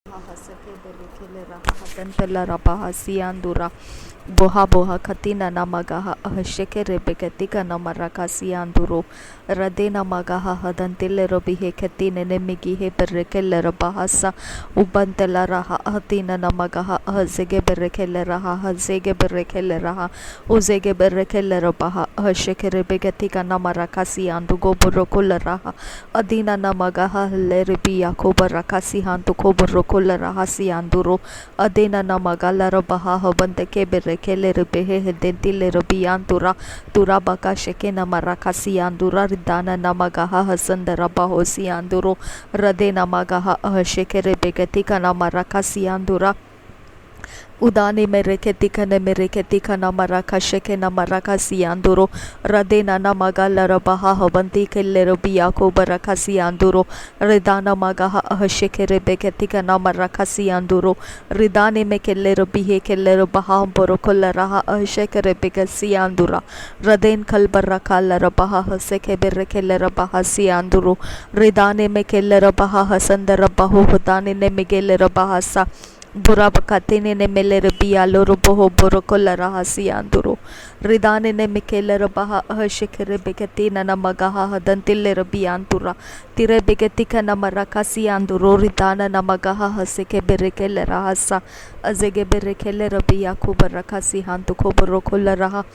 Haseke berekele raha hadantela rabaha siandura boha boha katina namagaha ahasheke rebeketika namaraka sianduro radena magaha hadantele robihe katine nemigihe berekele rabahasa ubantela raha hatina namagaha ahazege berekele raha hazege berekele raha uzege berekele rabaha ahasheke rebeketika namaraka siandu goborokula raha adina namagaha lerebi yakoba rakasi hantu koborokula rahasi anduro adena namagala rabaha habanteke berekele rebehe dentile rabiantura turabaka sheke namarakasi andura ridana namagaha hasanda rabahosi anduro rade namagaha ahasheke rebeketika namarakasi andura udani mereketika namaraka sheke namaraka sianduro radena namagala rabaha habanti kelle rabiako baraka sianduro redana magaha ahasheke rebeketika namaraka sianduro ridani mekelle rabihe kelle rabaha borokola raha ahasheke rebeka siandura raden kalbaraka rabaha haseke berekelle rabaha sianduro ridani mekelle rabaha hasanda rabaho hudani ne megelle rabaha sa Burabakatine ne melere bialo roboho borokola rahasi anduro ridane ne mikele rabaha ahashekere begatina namagaha hadantile rabiantura tire begatika namarakasi anduro ridana namagaha haseke berekele rahasa azege berekele rabia kubarakasi hantuko borokola raha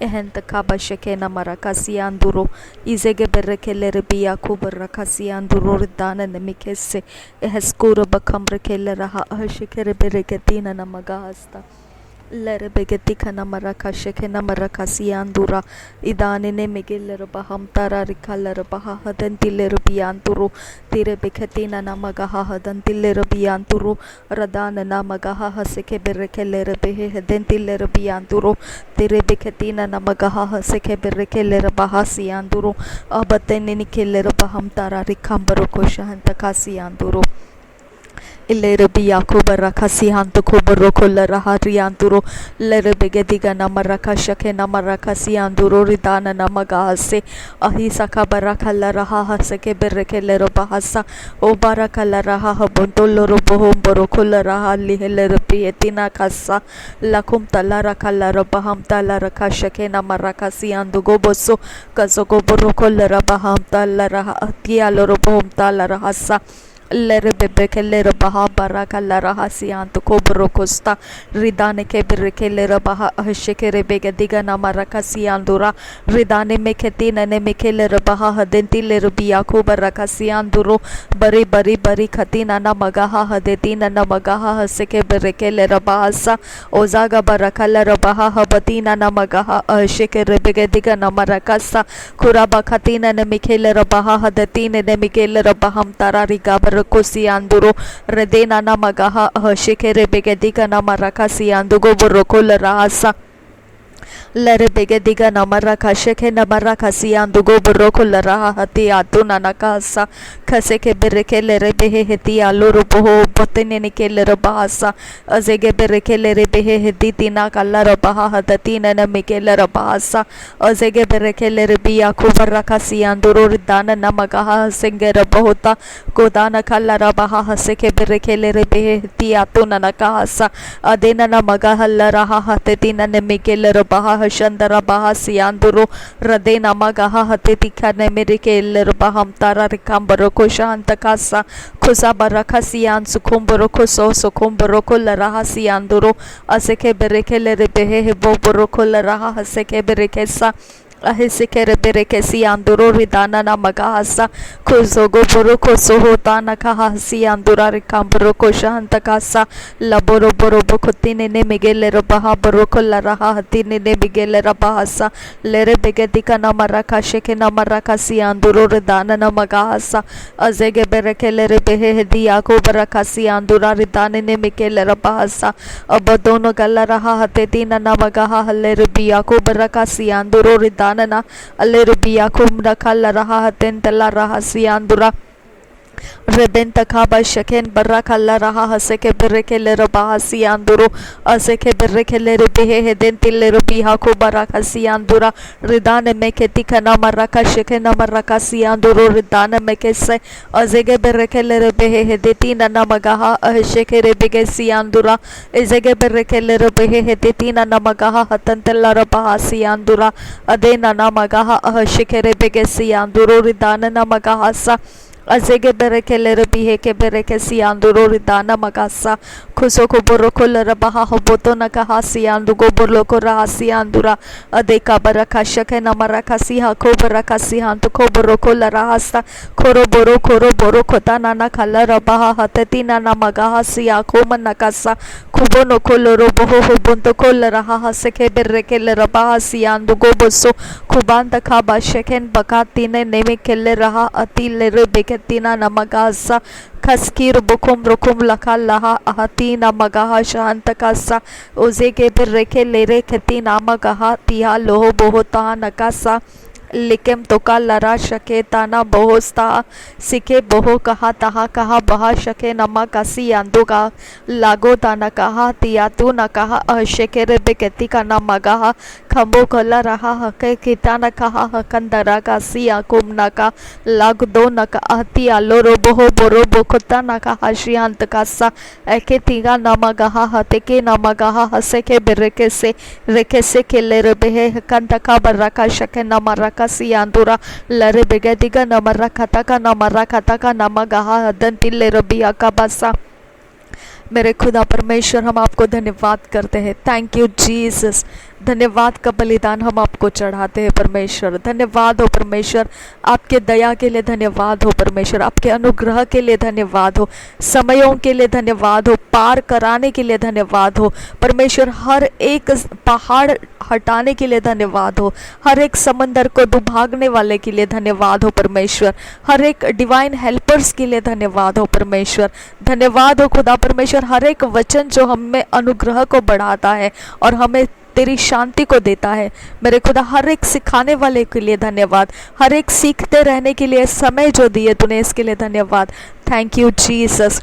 ehenta kaba shekena marakasi anduro izege berekele rebia kubarakasi anduro ridana nemikese ehskura bakamre kele raha ahshekere bereketina namagasta lere begetika namaraka shekena marakasi andura idane ne megele baham tara rikala baha hadantile rabianturo tire beketina namagaha hadantile rabianturo radana namagaha haseke berekele rebehe hadantile rabianturo tire beketina namagaha haseke berekele rabahasi anduro abatene nikele baham tara rikambaro koshahanta kasi anduro Ilere biyaku barakasi hantu kubaroko larahari anduro lere begediga namaraka shake namarakasi anduro ridana namagahase ahisaka baraka laraha haseke bereke lero bahasa o baraka laraha habontolo roboho boroko laraha lihelere pietina kasa lakum talara kalara baham talara kashake namarakasi andugo boso kazogo boroko larabaham talara atia lorobohom talara hasa lere bebeke lere baha baraka lara hasianto kobro costa ridane ke bereke lere baha hasheke rebega diga namaraka siandura ridane meketi nane mekele baha hadenti lere biako baraka sianduro bari khati nana magaha hadeti nana magaha haseke bereke lere bahasa ozaga baraka lere baha habati nana magaha hasheke rebega diga namaraka sa kuraba khati nane mekele baha hadeti nane mekele baham tarari gabar kosi anduro redena namagaha hashekere begediga namaraka si andugo borokola rahasa lere begediga namaraka sheke namaraka si andugo borokola raha hati atuna nakasa kaseke bereke lere behe heti aluru boho potene nikele bahasa azege bereke lere behe heti tina kallara baha hadatina na mikele bahasa azege bereke lere biya kubaraka si anduro ridana namagaha sengera bahota kodana kallara baha haseke bereke lere behe heti atuna nakasa adena namagaha laraha hatetina na mikele baha hashandara baha si anduro radena magaha hatetika na mirike lere baham tara rikambaro koshanta kasa kusa barakasian sukumboro sokumboro la rahasi anduro aseke bereke le rebehe boboroko la raha haseke berekesa ahisikere berekesi anduro ridana na magahasa kuzogo boroko sohota na kahasi andura rikamboro koshanta kasa laboro boro bokotine ne migele rabaha boroko la raha hatine ne migele rabahasa lere begedika na maraka sheke na maraka si anduro ridana na magahasa azege bereke lere behe hediya ko barakasi andura ridane ne migele rabahasa अब दोनों गल्ला रहा हते तीन ना मगाहा हल्ले रुबिया को बरकासी अंदुरो रिदानना अल्ले रुबिया को रखा रहा हतें तला रहा सी Andura Reben takaba sheken baraka la raha haseke bereke le rabaha sianduro aseke bereke le rebehe heden tille rubiha ko baraka siandura ridane meke tikana maraka shekena maraka sianduro ridane meke se azege bereke le rebehe hedetina namagaha sheke rebege siandura ezege bereke le rebehe hedetina namagaha hatantella rabaha siandura adena namagaha sheke rebege sianduro ridane namagaha sa azege bereke lere bihe ke bereke sianduro ridana magasa खुशो को बोरो को लरबहा हो बोतो न कहा सियांदु गो बोलो को रहा सियांदुरा अदेका बरका शके न मरका सिहा को बरका सिहां तो को बोरो को लरहास्ता खोरो बोरो खोता नाना खला रबहा हतती नाना मगाहा सिया को मन नकासा खुबो नो को लरो बोहो हो बुंतो को लरहा हसे के बेरे के लरबहा सियांदु गो बोसो खुबान तखा बाशकेन बकाती ने नेमे केले रहा अति लेरे बेकतीना नमगासा खस्कीर बुकुम रुकुम लखा लहा ahati namagaha shahantakasa uzeke bereke lere khati namagaha tiha loho bohota nakasa लिकेम तोका लरा शके ताना बहुस्ता सिखे बहु कहा तहा कहा बहा शके नमा कसी आंदो का लागो ताना कहा तिया तू न कहा अशके रे बेकती का न मगाहा खम्बो कला रहा हके किता न कहा हकंदरा का सी आकुम न का लाग दो न का अति आलो रो बहु बोरो बोखता न का हशियांत का सा एके तिगा न मगाहा हते के न मगाहा हसे के बेरेके से रेके से केले रे बेहे कंतका बरका शके न मरका सियांदुरा लरे बेगदिगा नमरा खाता का नमगाहा हदन तिल्ले रबिया का बसा। मेरे खुदा परमेश्वर हम आपको धन्यवाद करते हैं। Thank you Jesus. धन्यवाद का बलिदान हम आपको चढ़ाते हैं परमेश्वर। धन्यवाद हो परमेश्वर, आपके दया के लिए धन्यवाद हो परमेश्वर, आपके अनुग्रह के लिए धन्यवाद हो, समयों के लिए धन्यवाद हो, पार कराने के लिए धन्यवाद हो परमेश्वर, हर एक पहाड़ हटाने के लिए धन्यवाद हो, हर एक समंदर को डुबाने वाले के लिए धन्यवाद हो परमेश्वर, हर एक डिवाइन हेल्पर्स के लिए धन्यवाद हो परमेश्वर। धन्यवाद हो खुदा परमेश्वर, हर एक वचन जो हमें अनुग्रह को बढ़ाता है और हमें तेरी शांति को देता है। मेरे खुदा हर एक सिखाने वाले के लिए धन्यवाद, हर एक सीखते रहने के लिए समय जो दिए तूने इसके लिए धन्यवाद। Thank you Jesus.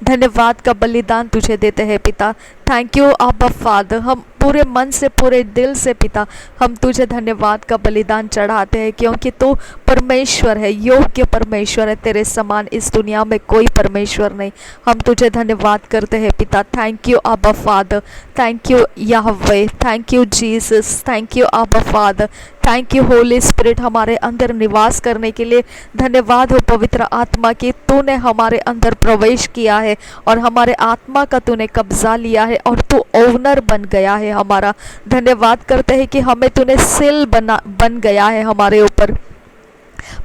धन्यवाद का बलिदान तुझे देते हैं पिता। Thank you Abba father. हम पूरे मन से पूरे दिल से पिता हम तुझे धन्यवाद का बलिदान चढ़ाते हैं, क्योंकि तू परमेश्वर है, योग्य परमेश्वर है, तेरे समान इस दुनिया में कोई परमेश्वर नहीं। हम तुझे धन्यवाद करते हैं पिता। Thank you Abba Father, thank you Yahweh, thank you Jesus, thank you Abba Father, thank you Holy Spirit हमारे अंदर निवास करने के लिए। धन्यवाद हो पवित्र आत्मा की, तूने हमारे अंदर प्रवेश किया है और हमारे आत्मा का तूने कब्जा लिया है और तू ओनर बन गया है हमारा। धन्यवाद करते हैं कि हमें तूने सिल बन गया है हमारे ऊपर,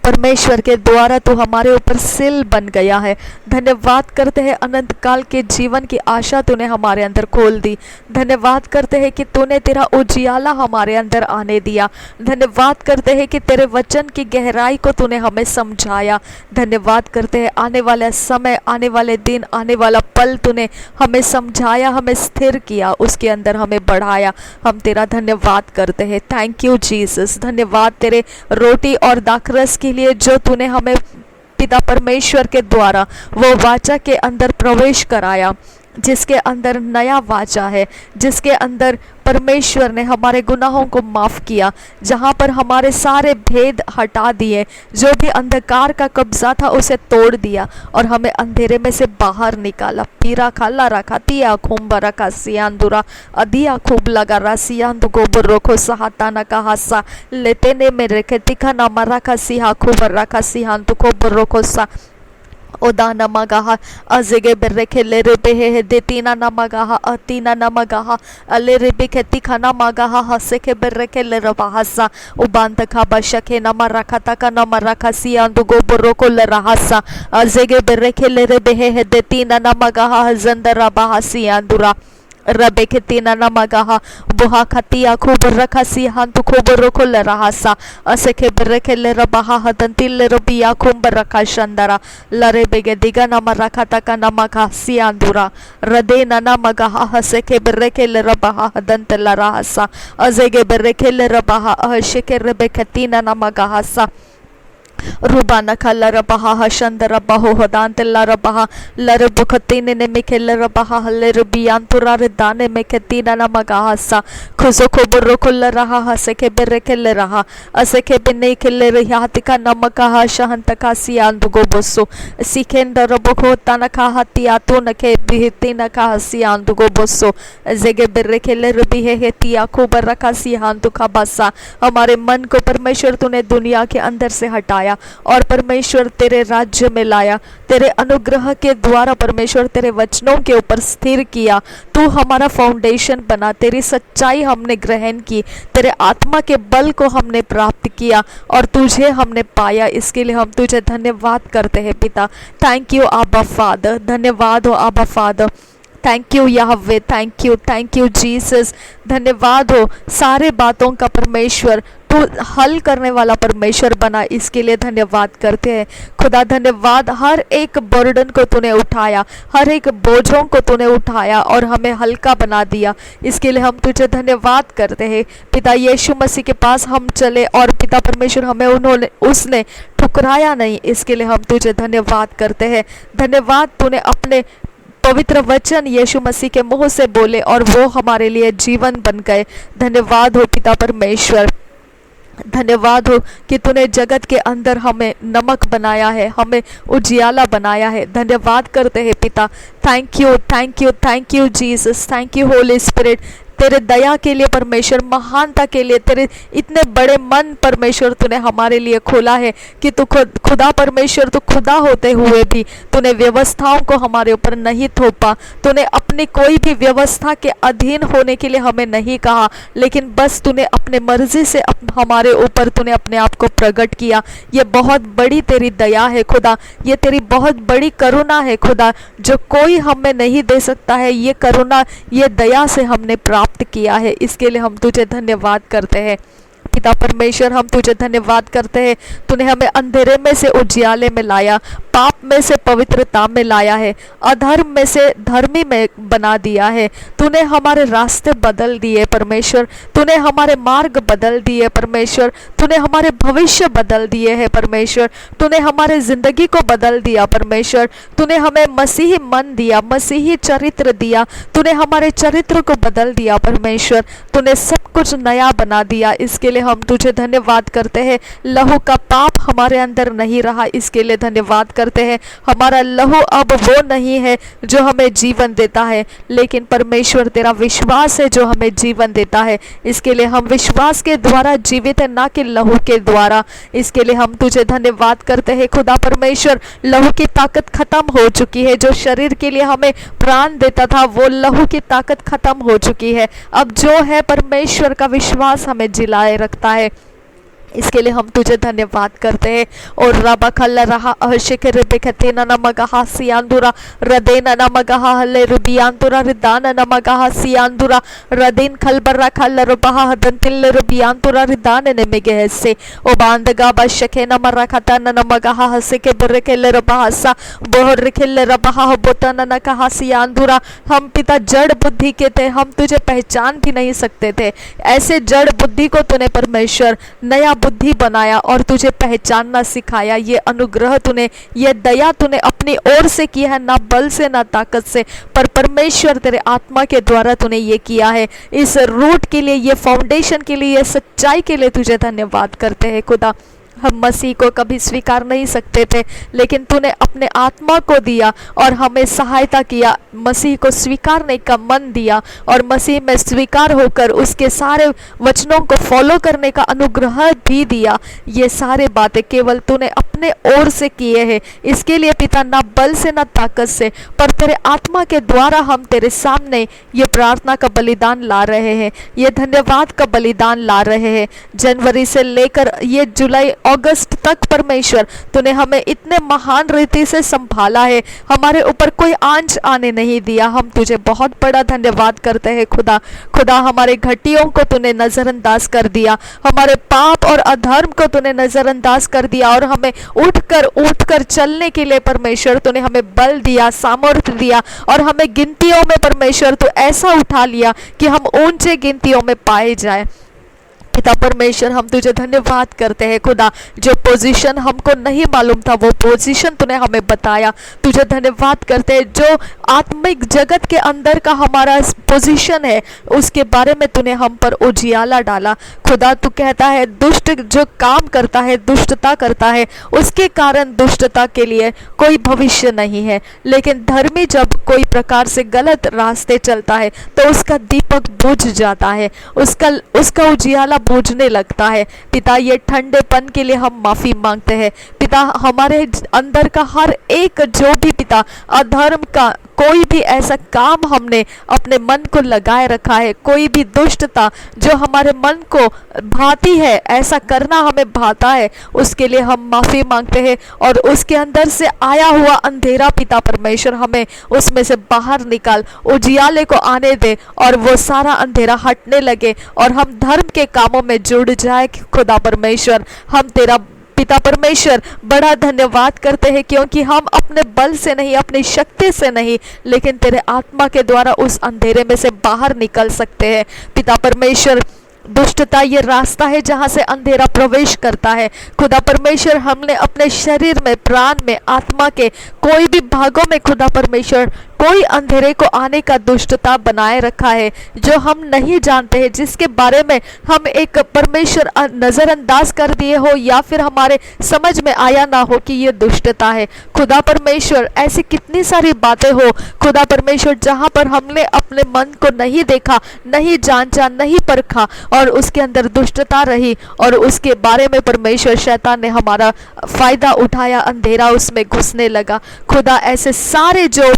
परमेश्वर के द्वारा तो हमारे ऊपर सिल बन गया है। धन्यवाद करते हैं अनंत काल के जीवन की आशा तूने हमारे अंदर खोल दी। धन्यवाद करते हैं कि तूने तेरा उजियाला हमारे अंदर आने दिया। धन्यवाद करते हैं कि तेरे वचन की गहराई को तूने हमें समझाया। धन्यवाद करते हैं आने वाला समय, आने वाले दिन, आने वाला पल तूने हमें समझाया, हमें स्थिर किया, उसके अंदर हमें बढ़ाया। हम तेरा धन्यवाद करते हैं। Thank you Jesus. धन्यवाद तेरे रोटी और दाखरस के लिए जो तूने हमें पिता परमेश्वर के द्वारा वो वाचा के अंदर प्रवेश कराया, जिसके अंदर नया वाचा है, जिसके अंदर परमेश्वर ने हमारे गुनाहों को माफ़ किया, जहाँ पर हमारे सारे भेद हटा दिए, जो भी अंधकार का कब्जा था उसे तोड़ दिया और हमें अंधेरे में से बाहर निकाला। पीरा खाला रखा तिया खूब रखा सियांदुरा अधिया खूब लगा रहा सियांदु गोबर रोखो सहाता न कहा सा लेते ने मेरे के तिखा न मरा का सिहा खूब रखा सियांदु गोबर रोखो सा ओदा नमगाहा अजेगे बेरेखे ले रेबे हे देतीना नमगाहा अतीना नमगाहा अले रेबे खेती खाना मगाहा हसे के बेरेखे ले रबाहसा उबांत खा बशके नमा रखा तका नमा रखा सियांदु गोबरो को ले रहासा अजेगे बेरेखे ले रेबे हे देतीना नमगाहा हजंदरा बाहा सियांदुरा रबे के तीना नमगाहा बुहा खतिया खूब रखा सिहान तु खूब रोको ले रहासा असे के बरके ले रबाहा हदन तिल रबिया खूब रखा शंदरा लरे बेगे दिगा नम रखा तका नमगा सियांदुरा रदे नमगाहा हसे के बरके ले रबाहा हदन तल रहासा अजे के बरके ले रबाहा अशे के रबे के तीना नमगाहा सा Rubana kala rabaha hashanda rabaho hodante la rabaha larabukatine ne mikela rabaha lerubiantura redane meketina na magahasa khuzoko burukula raha haseke berekele raha aseke bene kele rihatika namakaha shahantaka siandugo bosso sikenda raboko tanaka hatiato nake bihitina ka siandugo bosso zege berekele rubihe hetia को बरका सिहांतु का बसा हमारे मन को परमेश्वर तूने दुनिया के अंदर से हटाया और परमेश्वर तेरे राज्य में लाया, तेरे अनुग्रह के द्वारा परमेश्वर तेरे वचनों के ऊपर स्थिर किया। तू हमारा फाउंडेशन बना, तेरी सच्चाई हमने ग्रहण की, तेरे आत्मा के बल को हमने प्राप्त किया और तुझे हमने पाया। इसके लिए हम तुझे धन्यवाद करते हैं पिता। थैंक यू आबा फादर, धन्यवाद हो आबा Father. Thank you Yahweh, thank you Jesus. धन्यवाद हो सारे बातों का परमेश्वर, तू हल करने वाला परमेश्वर बना, इसके लिए धन्यवाद करते हैं खुदा। धन्यवाद, हर एक बर्डन को तूने उठाया, हर एक बोझों को तूने उठाया और हमें हल्का बना दिया, इसके लिए हम तुझे धन्यवाद करते हैं पिता। यीशु मसीह के पास हम चले और पिता परमेश्वर हमें उसने ठुकराया नहीं, इसके लिए हम तुझे धन्यवाद करते हैं। धन्यवाद, तूने अपने पवित्र वचन यीशु मसीह के मुंह से बोले और वो हमारे लिए जीवन बन गए। धन्यवाद हो पिता परमेश्वर, धन्यवाद हो कि तूने जगत के अंदर हमें नमक बनाया है, हमें उजियाला बनाया है। धन्यवाद करते हैं पिता। Thank you Jesus, thank you Holy spirit. तेरे दया के लिए परमेश्वर, महानता के लिए, तेरे इतने बड़े मन परमेश्वर तूने हमारे लिए खोला है कि तू खुदा परमेश्वर, तू खुदा होते हुए भी तूने व्यवस्थाओं को हमारे ऊपर नहीं थोपा। तूने अपनी कोई भी व्यवस्था के अधीन होने के लिए हमें नहीं कहा, लेकिन बस तूने अपने मर्जी से हमारे ऊपर तूने अपने आप को प्रकट किया। ये बहुत बड़ी तेरी दया है खुदा, ये तेरी बहुत बड़ी करुणा है खुदा, जो कोई हमें नहीं दे सकता है। ये करुणा, ये दया से हमने प्राप्त किया है, इसके लिए हम तुझे धन्यवाद करते हैं पिता परमेश्वर। हम तुझे धन्यवाद करते हैं, तूने हमें अंधेरे में से उजियाले में लाया, पाप में से पवित्रता में लाया है, अधर्म में से धर्मी में बना दिया है। तूने हमारे रास्ते बदल दिए परमेश्वर, तूने हमारे मार्ग बदल दिए परमेश्वर, तूने हमारे भविष्य बदल दिए हैं परमेश्वर, तूने हमारे जिंदगी को बदल दिया परमेश्वर। तूने हमें मसीही मन दिया, मसीही चरित्र दिया, तूने हमारे चरित्र को बदल दिया परमेश्वर। तूने सब कुछ नया बना दिया, इसके लिए हम तुझे धन्यवाद करते हैं। लहू का पाप हमारे अंदर नहीं रहा, इसके लिए धन्यवाद करते हैं। हमारा लहू अब वो नहीं है जो हमें जीवन देता है, लेकिन परमेश्वर तेरा विश्वास है जो हमें जीवन देता है। इसके लिए हम विश्वास के द्वारा जीवित है, ना कि लहू के द्वारा। इसके लिए हम तुझे धन्यवाद करते हैं खुदा परमेश्वर। लहू की ताकत खत्म हो चुकी है, जो शरीर के लिए हमें प्राण देता था, वो लहू की ताकत खत्म हो चुकी है। अब जो है परमेश्वर का विश्वास हमें जिलाए रखता है, इसके लिए हम तुझे धन्यवाद करते हैं। और रबा खल्ला रहा अहशिके रिबेकतेना नमगहा सियांदुरा रदेना नमगहा हले रुबियांतुरा रिदाना नमगहा सियांदुरा रदीन खलबरा खल्ला रुबहा हदंतिल रुबियांतुरा रिदाने ने मेगेहसे ओ बांदगा बशके नमरा खताना नमगहा हसके बरकेले रबहासा बोहर रिखेले रबहा बोतना नकहा सियांदुरा। हम पिता जड़ बुद्धि के थे, हम तुझे पहचान भी नहीं सकते थे। ऐसे जड़ बुद्धि को तूने परमेश्वर नया बुद्धि बनाया और तुझे पहचानना सिखाया। ये अनुग्रह तूने, ये दया तूने अपनी ओर से किया है, ना बल से ना ताकत से, पर परमेश्वर तेरे आत्मा के द्वारा तूने ये किया है। इस रूट के लिए, ये फाउंडेशन के लिए, ये सच्चाई के लिए तुझे धन्यवाद करते हैं खुदा। हम मसीह को कभी स्वीकार नहीं सकते थे, लेकिन तूने अपने आत्मा को दिया और हमें सहायता किया, मसीह को स्वीकारने का मन दिया और मसीह में स्वीकार होकर उसके सारे वचनों को फॉलो करने का अनुग्रह भी दिया। ये सारे बातें केवल तूने अपने ओर से किए हैं। इसके लिए पिता, ना बल से ना ताकत से, पर तेरे आत्मा के द्वारा हम तेरे सामने ये प्रार्थना का बलिदान ला रहे हैं, ये धन्यवाद का बलिदान ला रहे हैं। जनवरी से लेकर ये जुलाई अगस्त तक परमेश्वर तूने हमें इतने महान रीति से संभाला है, हमारे ऊपर कोई आंच आने नहीं दिया। हम तुझे बहुत बड़ा धन्यवाद करते हैं खुदा। खुदा, हमारे घटियों को तूने नजरअंदाज कर दिया, हमारे पाप और अधर्म को तूने नजरअंदाज कर दिया और हमें उठकर चलने के लिए परमेश्वर तूने हमें बल दिया, सामर्थ्य दिया और हमें गिनतियों में परमेश्वर तू ऐसा उठा लिया कि हम ऊंचे गिनतियों में पाए जाए। पिता परमेश्वर, हम तुझे धन्यवाद करते हैं खुदा, जो पोजीशन हमको नहीं मालूम था वो पोजीशन तूने हमें बताया। तुझे धन्यवाद करते हैं जो आत्मिक जगत के अंदर का हमारा पोजीशन है उसके बारे में तूने हम पर उजियाला डाला। खुदा तू कहता है दुष्ट जो काम करता है, दुष्टता करता है, उसके कारण दुष्टता के लिए कोई भविष्य नहीं है, लेकिन धर्मी जब कोई प्रकार से गलत रास्ते चलता है तो उसका दीपक बुझ जाता है, उसका उजियाला बुझने लगता है। पिता, ये ठंडेपन के लिए हम माफ़ी मांगते हैं। पिता, हमारे अंदर का हर एक जो भी पिता अधर्म का कोई भी ऐसा काम हमने अपने मन को लगाए रखा है, कोई भी दुष्टता जो हमारे मन को भाती है, ऐसा करना हमें भाता है, उसके लिए हम माफ़ी मांगते हैं। और उसके अंदर से आया हुआ अंधेरा पिता परमेश्वर, हमें उसमें से बाहर निकाल, उजियाले को आने दे और वो सारा अंधेरा हटने लगे और हम धर्म के कामों में जुड़ जाए। खुदा परमेश्वर, हम तेरा पिता परमेश्वर बड़ा धन्यवाद करते हैं, क्योंकि हम अपने बल से नहीं, अपनी शक्ति से नहीं, लेकिन तेरे आत्मा के द्वारा उस अंधेरे में से बाहर निकल सकते हैं। पिता परमेश्वर, दुष्टता ये रास्ता है जहाँ से अंधेरा प्रवेश करता है। खुदा परमेश्वर, हमने अपने शरीर में, प्राण में, आत्मा के कोई भी भागों में खुदा परमेश्वर कोई अंधेरे को आने का दुष्टता बनाए रखा है जो हम नहीं जानते हैं, जिसके बारे में हम एक परमेश्वर नज़रअंदाज कर दिए हो या फिर हमारे समझ में आया ना हो कि ये दुष्टता है। खुदा परमेश्वर, ऐसी कितनी सारी बातें हो खुदा परमेश्वर जहाँ पर हमने अपने मन को नहीं देखा, नहीं जांचा, नहीं परखा और उसके अंदर दुष्टता रही और उसके बारे में परमेश्वर शैतान ने हमारा फायदा उठाया, अंधेरा उसमें घुसने लगा। खुदा, ऐसे सारे जो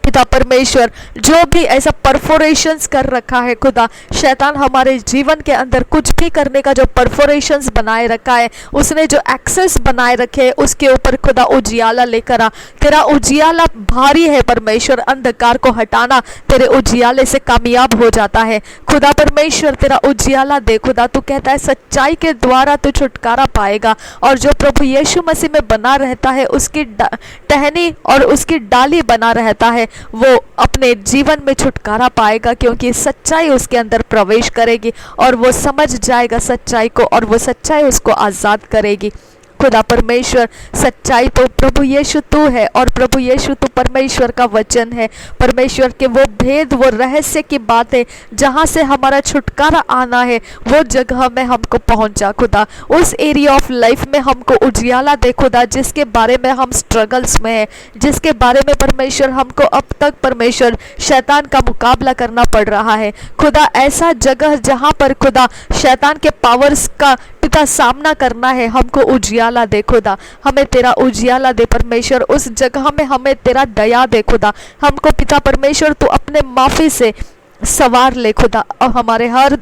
पिता परमेश्वर जो भी ऐसा परफोरेशंस कर रखा है खुदा, शैतान हमारे जीवन के अंदर कुछ भी करने का जो परफोरेशंस बनाए रखा है, उसने जो एक्सेस बनाए रखे हैं उसके ऊपर खुदा उजियाला लेकर आ। तेरा उजियाला भारी है परमेश्वर, अंधकार को हटाना तेरे उजियाले से कामयाब हो जाता है। खुदा परमेश्वर, तेरा उजियाला दे। खुदा, तू कहता है सच्चाई के द्वारा तू छुटकारा पाएगा और जो प्रभु यीशु मसीह में बना रहता है उसकी टहनी और उसकी डाली बना रहता है, वो अपने जीवन में छुटकारा पाएगा, क्योंकि सच्चाई उसके अंदर प्रवेश करेगी और वो समझ जाएगा सच्चाई को और वो सच्चाई उसको आज़ाद करेगी। खुदा परमेश्वर, सच्चाई तो प्रभु यीशु तू है और प्रभु यीशु तू परमेश्वर का वचन है। परमेश्वर के वो भेद, वो रहस्य की बातें जहाँ से हमारा छुटकारा आना है, वो जगह में हमको पहुँचा खुदा। उस एरिया ऑफ लाइफ में हमको उजियाला दे खुदा, जिसके बारे में हम स्ट्रगल्स में हैं, जिसके बारे में परमेश्वर हमको अब तक परमेश्वर शैतान का मुकाबला करना पड़ रहा है। खुदा, ऐसा जगह जहाँ पर खुदा शैतान के पावर्स का पिता सामना करना है, हमको उजियाला दे खुदा, हमें तेरा उजियाला दे परमेश्वर। उस जगह में हमें तेरा दया दे खुदा, हमको पिता परमेश्वर तू अपने माफ़ी से सवार ले खुदा और हमारे हर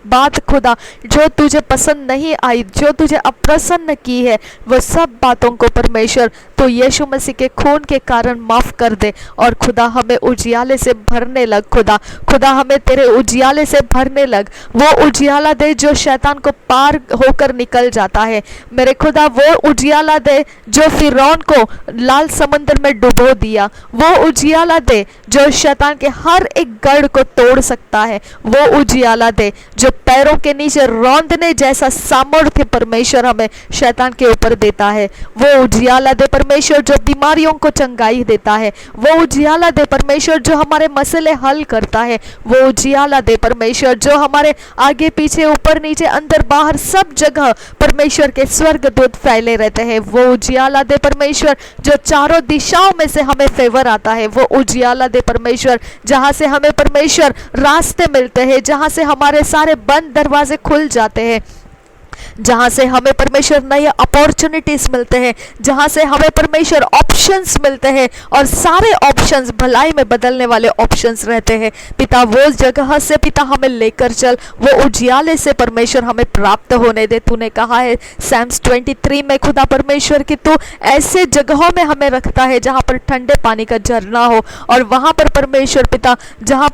बात खुदा जो तुझे पसंद नहीं आई, जो तुझे अप्रसन्न की है, वो सब बातों को परमेश्वर तो यीशु मसीह के खून के कारण माफ़ कर दे और खुदा हमें उजियाले से भरने लग। खुदा, खुदा हमें तेरे उजियाले से भरने लग। वो उजियाला दे जो शैतान को पार होकर निकल जाता है मेरे खुदा। वो उजियाला दे जो फिरौन को लाल समंदर में डुबो दिया। वो उजियाला दे जो शैतान के हर एक गढ़ को तोड़ सकता है। वो उजियाला दे जो पैरों के नीचे रौंदने जैसा सामर्थ्य परमेश्वर हमें शैतान के ऊपर देता है। वो उजियाला दे परमेश्वर जो बीमारियों को चंगाई देता है। वो उजियाला दे परमेश्वर जो हमारे मसले हल करता है। वो उजियाला दे परमेश्वर जो हमारे आगे पीछे, ऊपर नीचे, अंदर बाहर सब जगह परमेश्वर के स्वर्गदूत फैले रहते हैं। वो उजियाला दे परमेश्वर जो चारों दिशाओं में से हमें फेवर आता है। वो उजियाला दे परमेश्वर जहाँ से हमें परमेश्वर रास्ते मिलते हैं, जहाँ से हमारे सारे बंद दरवाजे खुल जाते हैं, जहाँ से हमें परमेश्वर नए अपॉर्चुनिटीज मिलते हैं, जहाँ से हमें परमेश्वर ऑप्शंस मिलते हैं और सारे ऑप्शंस भलाई में बदलने वाले ऑप्शंस रहते हैं। पिता, वो जगह से पिता हमें लेकर चल, वो उजियाले से परमेश्वर हमें प्राप्त होने दे। तूने कहा है सैम्स 23 में खुदा परमेश्वर कि तू ऐसे जगहों में हमें रखता है जहाँ पर ठंडे पानी का झरना हो और वहाँ पर परमेश्वर पिता जहाँ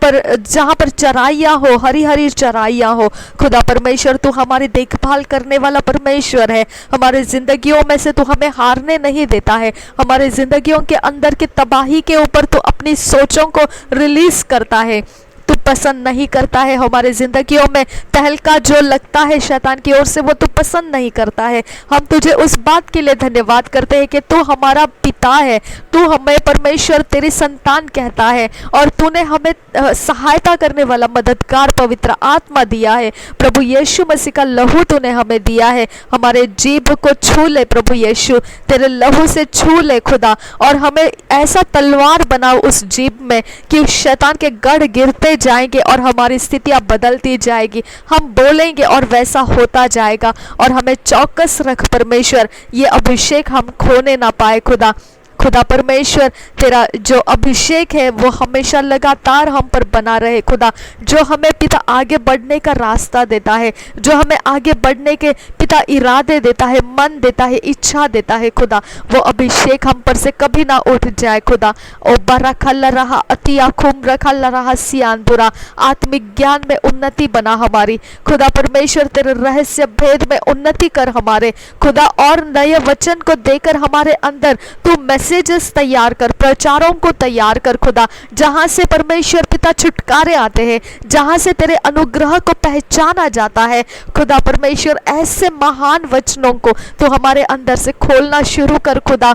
पर चराइयाँ हो, हरी हरी चराइयाँ हो। खुदा परमेश्वर तू हमारी देखभाल करने वाला परमेश्वर है। हमारे जिंदगियों में से तू हमें हारने नहीं देता है। हमारे जिंदगियों के अंदर की तबाही के ऊपर तू अपनी सोचों को रिलीज करता है। तू पसंद नहीं करता है। हमारे जिंदगियों में तहलका जो लगता है शैतान की ओर से, वो तू पसंद नहीं करता है। हम तुझे उस बात के लिए धन्यवाद करते हैं कि तू हमारा पिता है, तू हमें परमेश्वर तेरी संतान कहता है, और तूने हमें सहायता करने वाला मददगार पवित्र आत्मा दिया है। प्रभु यीशु मसीह का लहू तूने हमें दिया है। हमारे जीभ को छू ले प्रभु यीशु, तेरे लहू से छू ले खुदा, और हमें ऐसा तलवार बनाओ उस जीभ में कि शैतान के गढ़ गिरते जाएंगे और हमारी स्थितियां बदलती जाएगी। हम बोलेंगे और वैसा होता जाएगा। और हमें चौकस रख परमेश्वर, ये अभिषेक हम खोने ना पाए खुदा। खुदा परमेश्वर, तेरा जो अभिषेक है वो हमेशा लगातार हम पर बना रहे खुदा, जो हमें पिता आगे बढ़ने का रास्ता देता है, जो हमें आगे बढ़ने के पिता इरादे देता है, मन देता है, इच्छा देता है खुदा, वो अभिषेक हम पर से कभी ना उठ जाए खुदा। ओ बरखल रहा अतिया खुम रखल रहा सियानपुरा, आत्मिक ज्ञान में उन्नति बना हमारी खुदा परमेश्वर, तेरे रहस्य भेद में उन्नति कर हमारे खुदा, और नए वचन को देकर हमारे अंदर तू मैसेजेस तैयार कर, प्रचारों को तैयार कर खुदा, जहां से परमेश्वर पिता छुटकारे आते हैं, जहां से तेरे अनुग्रह को पहचाना जाता है खुदा परमेश्वर। ऐसे महान वचनों को तो हमारे अंदर से खोलना शुरू कर खुदा।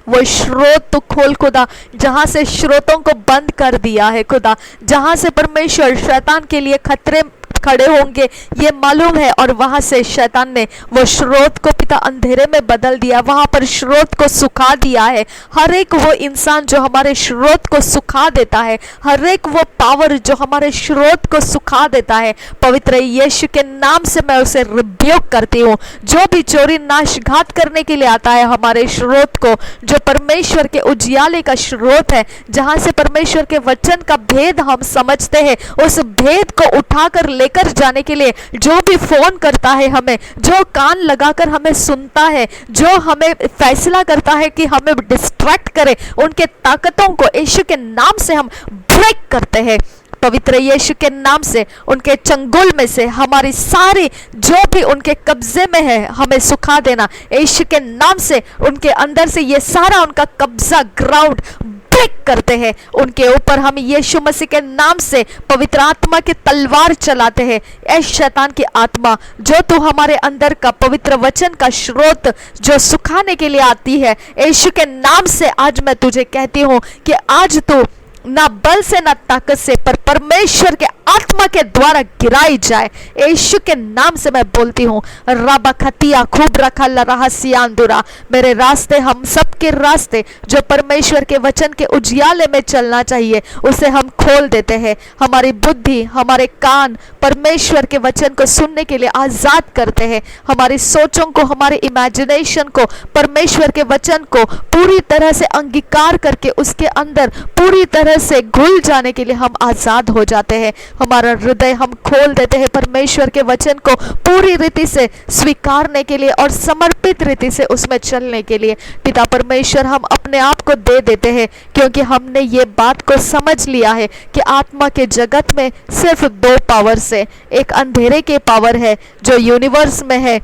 वो स्रोत तो खोल खुदा, जहां से स्रोतों को बंद कर दिया है खुदा, जहां से परमेश्वर शैतान के लिए खतरे खड़े होंगे ये मालूम है, और वहां से शैतान ने वो स्रोत को पिता अंधेरे में बदल दिया, वहां पर स्रोत को सुखा दिया है। हर एक वो इंसान जो हमारे स्रोत को सुखा देता है, हर एक वो पावर जो हमारे स्रोत को सुखा देता है, पवित्र यीशु के नाम से मैं उसे रिब्यूक करती हूँ। जो भी चोरी नाशघात करने के लिए आता है हमारे स्रोत को, जो परमेश्वर के उजियाले का स्रोत है, जहां से परमेश्वर के वचन का भेद हम समझते हैं, उस भेद को उठाकर लेकर जाने के लिए जो भी फोन करता है हमें, जो कान लगाकर हमें सुनता है, जो हमें फैसला करता है कि हमें डिस्ट्रैक्ट करे, उनके ताकतों को यीशु के नाम से हम ब्रेक करते हैं। पवित्र यीशु के नाम से उनके चंगुल में से हमारी सारी जो भी उनके कब्जे में है हमें सुखा देना। यीशु के नाम से उनके अंदर से ये सारा उनका कब्जा ग्राउंड ब्रेक करते हैं। उनके ऊपर हम यीशु मसीह के नाम से पवित्र आत्मा की तलवार चलाते हैं। ऐ शैतान की आत्मा, जो तू हमारे अंदर का पवित्र वचन का स्रोत जो सुखाने के लिए आती है, यीशु के नाम से आज मैं तुझे कहती हूँ कि आज तू ना बल से ना ताकत से, पर परमेश्वर के आत्मा के द्वारा गिराई जाए। यीशु के नाम से मैं बोलती हूँ, रबा खतिया खूब रखा लरहा सियानदुरा, मेरे रास्ते, हम सबके रास्ते जो परमेश्वर के वचन के उजियाले में चलना चाहिए उसे हम खोल देते हैं। हमारी बुद्धि, हमारे कान परमेश्वर के वचन को सुनने के लिए आजाद करते हैं। हमारी सोचों को, हमारे इमेजिनेशन को परमेश्वर के वचन को पूरी तरह से अंगीकार करके उसके अंदर पूरी तरह से घुल जाने के लिए हम आजाद हो जाते हैं। हमारा हृदय हम खोल देते हैं परमेश्वर के वचन को पूरी रीति से स्वीकारने के लिए और समर्पित रीति से उसमें चलने के लिए। पिता परमेश्वर, हम अपने आप को दे देते हैं, क्योंकि हमने ये बात को समझ लिया है कि आत्मा के जगत में सिर्फ दो पावर्स है। एक अंधेरे के पावर है जो यूनिवर्स में है,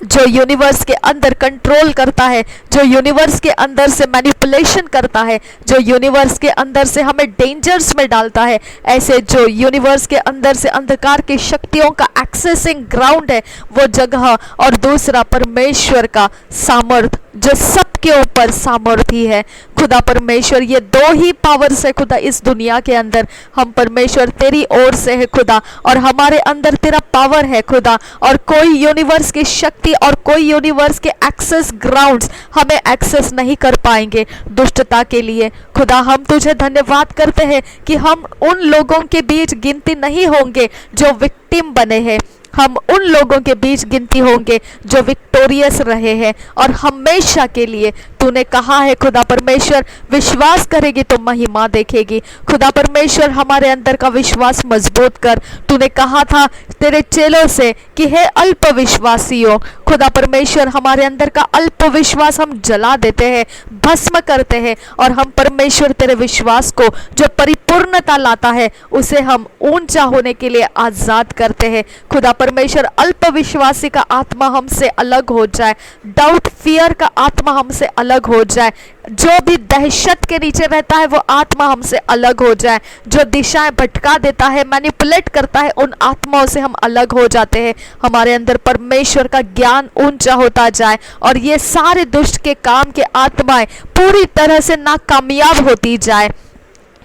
जो यूनिवर्स के अंदर कंट्रोल करता है, जो यूनिवर्स के अंदर से मैनिपुलेशन करता है, जो यूनिवर्स के अंदर से हमें डेंजर्स में डालता है। ऐसे जो यूनिवर्स के अंदर से अंधकार की शक्तियों का एक्सेसिंग ग्राउंड है वो जगह, और दूसरा परमेश्वर का सामर्थ जो सबके ऊपर सामर्थी है। खुदा परमेश्वर, ये दो ही पावर्स है खुदा इस दुनिया के अंदर। हम परमेश्वर तेरी ओर से है खुदा, और हमारे अंदर तेरा पावर है खुदा, और कोई यूनिवर्स की शक्ति और कोई यूनिवर्स के एक्सेस ग्राउंड्स हमें एक्सेस नहीं कर पाएंगे दुष्टता के लिए। खुदा, हम तुझे धन्यवाद करते हैं कि हम उन लोगों के बीच गिनती नहीं होंगे जो विक्टिम बने हैं, हम उन लोगों के बीच गिनती होंगे जो विक्टोरियस रहे हैं, और हमेशा के लिए तूने कहा है खुदा परमेश्वर, विश्वास करेगी तो महिमा देखेगी। खुदा परमेश्वर, हमारे अंदर का विश्वास मजबूत कर। तूने कहा था तेरे चेलों से कि हे अल्प विश्वासियों, खुदा परमेश्वर, हमारे अंदर का अल्प विश्वास हम जला देते हैं, भस्म करते हैं, और हम परमेश्वर तेरे विश्वास को जो परिपूर्णता लाता है उसे हम ऊंचा होने के लिए आजाद करते हैं। खुदा परमेश्वर, अल्प विश्वासी का आत्मा हमसे अलग हो जाए, डाउट फियर का आत्मा हमसे अलग हो जाए, जो भी दहशत के नीचे रहता है वो आत्मा हमसे अलग हो जाए, जो दिशाएं भटका देता है, मैनिपुलेट करता है, उन आत्माओं से हम अलग हो जाते हैं। हमारे अंदर परमेश्वर का ज्ञान ऊंचा होता जाए और ये सारे दुष्ट के काम के आत्माएं पूरी तरह से नाकामयाब होती जाए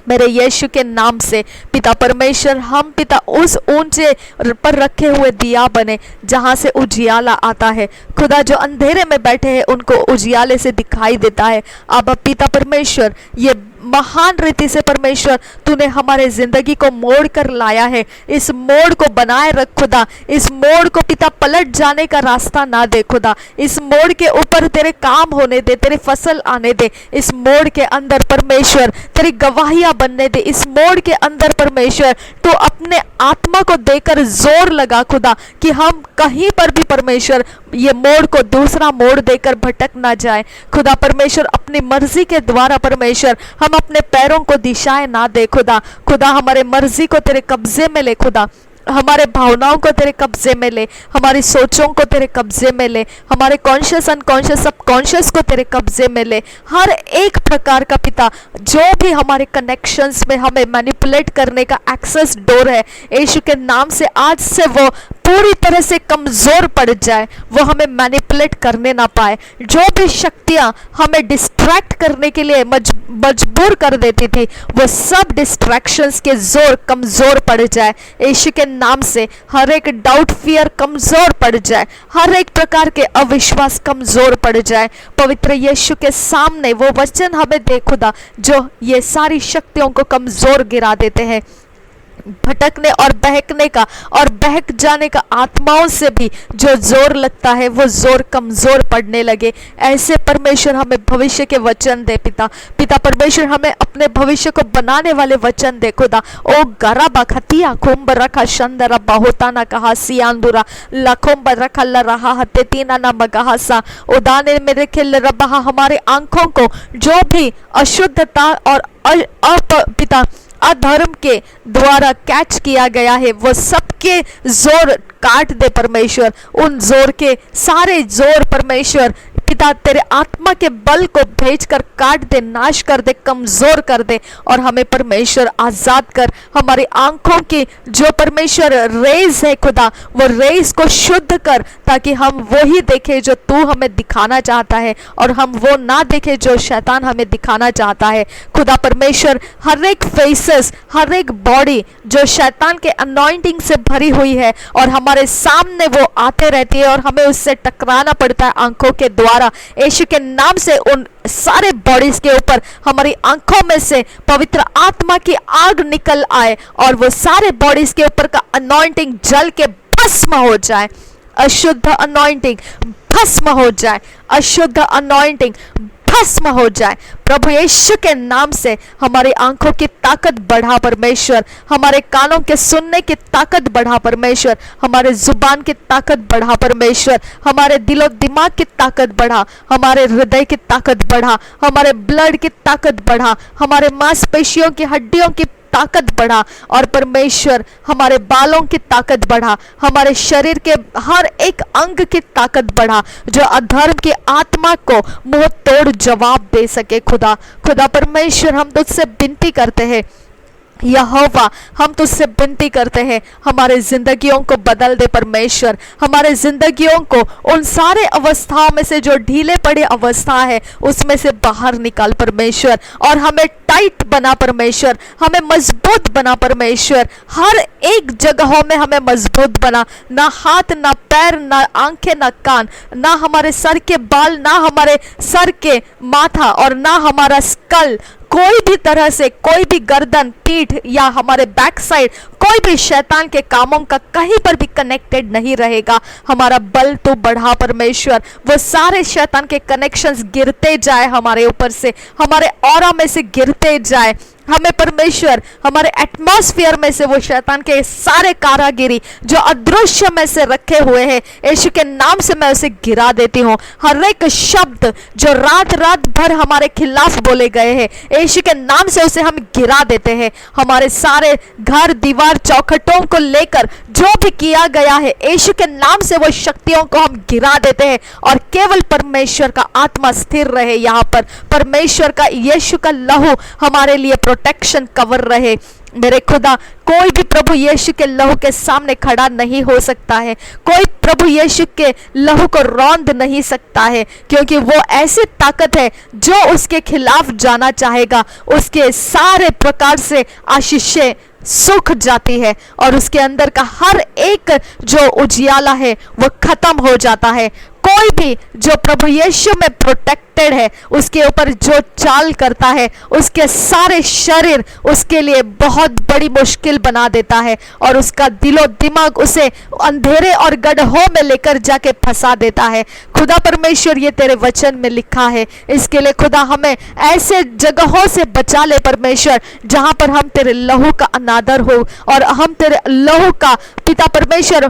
मेरे यीशु के नाम से। पिता परमेश्वर, हम पिता उस ऊंचे पर रखे हुए दिया बने जहां से उजियाला आता है। खुदा, जो अंधेरे में बैठे हैं उनको उजियाले से दिखाई देता है। अब पिता परमेश्वर, ये महान रीति से परमेश्वर तूने हमारे जिंदगी को मोड़ कर लाया है। इस मोड़ को बनाए रख खुदा, इस मोड़ को पिता पलट जाने का रास्ता ना दे खुदा। इस मोड़ के ऊपर तेरे काम होने दे, तेरे फसल आने दे। इस मोड़ के अंदर परमेश्वर तेरी गवाहियां बनने दे। इस मोड़ के अंदर परमेश्वर तू अपने आत्मा को देकर जोर लगा खुदा, कि हम कहीं पर भी परमेश्वर ये मोड़ को दूसरा मोड़ देकर भटक ना जाए खुदा। परमेश्वर अपनी मर्जी के द्वारा परमेश्वर हम अपने पैरों को दिशाएं ना दे खुदा। खुदा, हमारे मर्जी को तेरे कब्जे में ले खुदा, हमारे भावनाओं को तेरे कब्जे में ले, हमारी सोचों को तेरे कब्जे में ले, हमारे कॉन्शियस अनकॉन्शियस सबकॉन्शियस को तेरे कब्जे में ले। हर एक प्रकार का पिता जो भी हमारे कनेक्शंस में हमें मैनिपुलेट करने का एक्सेस डोर है, यीशु के नाम से आज से वो पूरी तरह से कमजोर पड़ जाए, वो हमें मैनिपुलेट करने ना पाए। जो भी शक्तियां हमें डिस्ट्रैक्ट करने के लिए मजबूर कर देती थी, वो सब डिस्ट्रैक्शंस के जोर कमजोर पड़ जाए यीशु के नाम से। हर एक डाउट फियर कमजोर पड़ जाए, हर एक प्रकार के अविश्वास कमजोर पड़ जाए। पवित्र यीशु के सामने वो वचन हमें दे खुदा, जो ये सारी शक्तियों को कमजोर गिरा देते हैं। भटकने और बहकने का और बहक जाने का आत्माओं से भी जो जोर लगता है, वो जोर कमजोर पड़ने लगे। ऐसे परमेश्वर हमें भविष्य के वचन दे पिता। पिता परमेश्वर हमें अपने भविष्य को बनाने वाले वचन दे खुदा। ओ गराबा खतिया खुम्ब रखा शंदरा बहुता ना कहा सियांदुरा लखुम्ब रखा ल रहा हते तीना ना मगासा उदाने मेरे खिल रबा। हमारे आंखों को जो भी अशुद्धता और पिता अधर्म के द्वारा कैच किया गया है, वो सबके जोर काट दे परमेश्वर। उन जोर के सारे जोर परमेश्वर पिता तेरे आत्मा के बल को भेजकर काट दे, नाश कर दे, कमजोर कर दे और हमें परमेश्वर आजाद कर। हमारी आंखों की जो परमेश्वर रेज है खुदा, वो रेज को शुद्ध कर, ताकि हम वो ही देखें जो तू हमें दिखाना चाहता है और हम वो ना देखें जो शैतान हमें दिखाना चाहता है। खुदा परमेश्वर, हर एक फेसेस, हर एक बॉडी जो शैतान के अनॉइंटिंग से भरी हुई है और हमारे सामने वो आते रहती है और हमें उससे टकराना पड़ता है आंखों के द्वारा, यीशु के नाम से उन सारे बॉडीज के ऊपर हमारी आंखों में से पवित्र आत्मा की आग निकल आए और वो सारे बॉडीज के ऊपर का अनॉइंटिंग जल के भस्म हो जाए। अशुद्ध अनॉइंटिंग भस्म हो जाए, अशुद्ध अनॉइंटिंग भस्म हो जाए। प्रभु यीशु के नाम से हमारी आंखों की ताकत बढ़ा परमेश्वर, हमारे कानों के सुनने की ताकत बढ़ा परमेश्वर, हमारे जुबान की ताकत बढ़ा परमेश्वर, हमारे दिलो दिमाग की ताकत बढ़ा, हमारे हृदय की ताकत बढ़ा, हमारे ब्लड की ताकत बढ़ा, हमारे मांसपेशियों की हड्डियों की ताकत बढ़ा और परमेश्वर हमारे बालों की ताकत बढ़ा, हमारे शरीर के हर एक अंग की ताकत बढ़ा, जो अधर्म की आत्मा को मुंह तोड़ जवाब दे सके। खुदा खुदा परमेश्वर, हम तुझसे विनती करते हैं, यहोवा हम तुझसे विनती करते हैं, हमारे जिंदगियों को बदल दे परमेश्वर। हमारे जिंदगियों को उन सारे अवस्थाओं में से जो ढीले पड़े अवस्था है उसमें से बाहर निकाल परमेश्वर और हमें टाइट बना परमेश्वर, हमें मजबूत बना परमेश्वर। हर एक जगहों में हमें मजबूत बना, ना हाथ ना पैर ना आंखें ना कान, ना हमारे सर के बाल, ना हमारे सर के माथा और ना हमारा स्कल, कोई भी तरह से कोई भी गर्दन, पीठ या हमारे बैक साइड कोई भी शैतान के कामों का कहीं पर भी कनेक्टेड नहीं रहेगा। हमारा बल तो बढ़ा परमेश्वर, वो सारे शैतान के कनेक्शंस गिरते जाए हमारे ऊपर से, हमारे ऑरा में से गिरते जाए। हमें परमेश्वर हमारे एटमॉस्फेयर में से वो शैतान के सारे कारागिरी जो अदृश्य में से रखे हुए हैं, यीशु के नाम से मैं उसे गिरा देती हूँ। हर एक शब्द जो रात रात भर हमारे खिलाफ बोले गए हैं, यीशु के नाम से उसे हम गिरा देते हैं। हमारे सारे घर दीवार चौखटों को लेकर जो भी किया गया है, यीशु के नाम से वो शक्तियों को हम गिरा देते हैं और केवल परमेश्वर का आत्मा स्थिर रहे यहाँ पर। परमेश्वर का यीशु का लहू हमारे लिए प्रोटेक्शन कवर रहे। मेरे खुदा, कोई भी प्रभु यीशु के लहू के सामने खड़ा नहीं हो सकता है, कोई प्रभु यीशु के लहू को रौंद नहीं सकता है, क्योंकि वो ऐसी ताकत है जो उसके खिलाफ जाना चाहेगा उसके सारे प्रकार से आशीषें सूख जाती है और उसके अंदर का हर एक जो उजियाला है वो खत्म हो जाता है। कोई भी जो प्रभु यीशु में प्रोटेक्टेड है, उसके ऊपर जो चाल करता है, उसके सारे शरीर उसके लिए बहुत बड़ी मुश्किल बना देता है और उसका दिलो दिमाग उसे अंधेरे और गड्ढों में लेकर जाके फंसा देता है। खुदा परमेश्वर, ये तेरे वचन में लिखा है, इसके लिए खुदा हमें ऐसे जगहों से बचा ले परमेश्वर, जहां पर हम तेरे लहू का अनादर हो और हम तेरे लहू का पिता परमेश्वर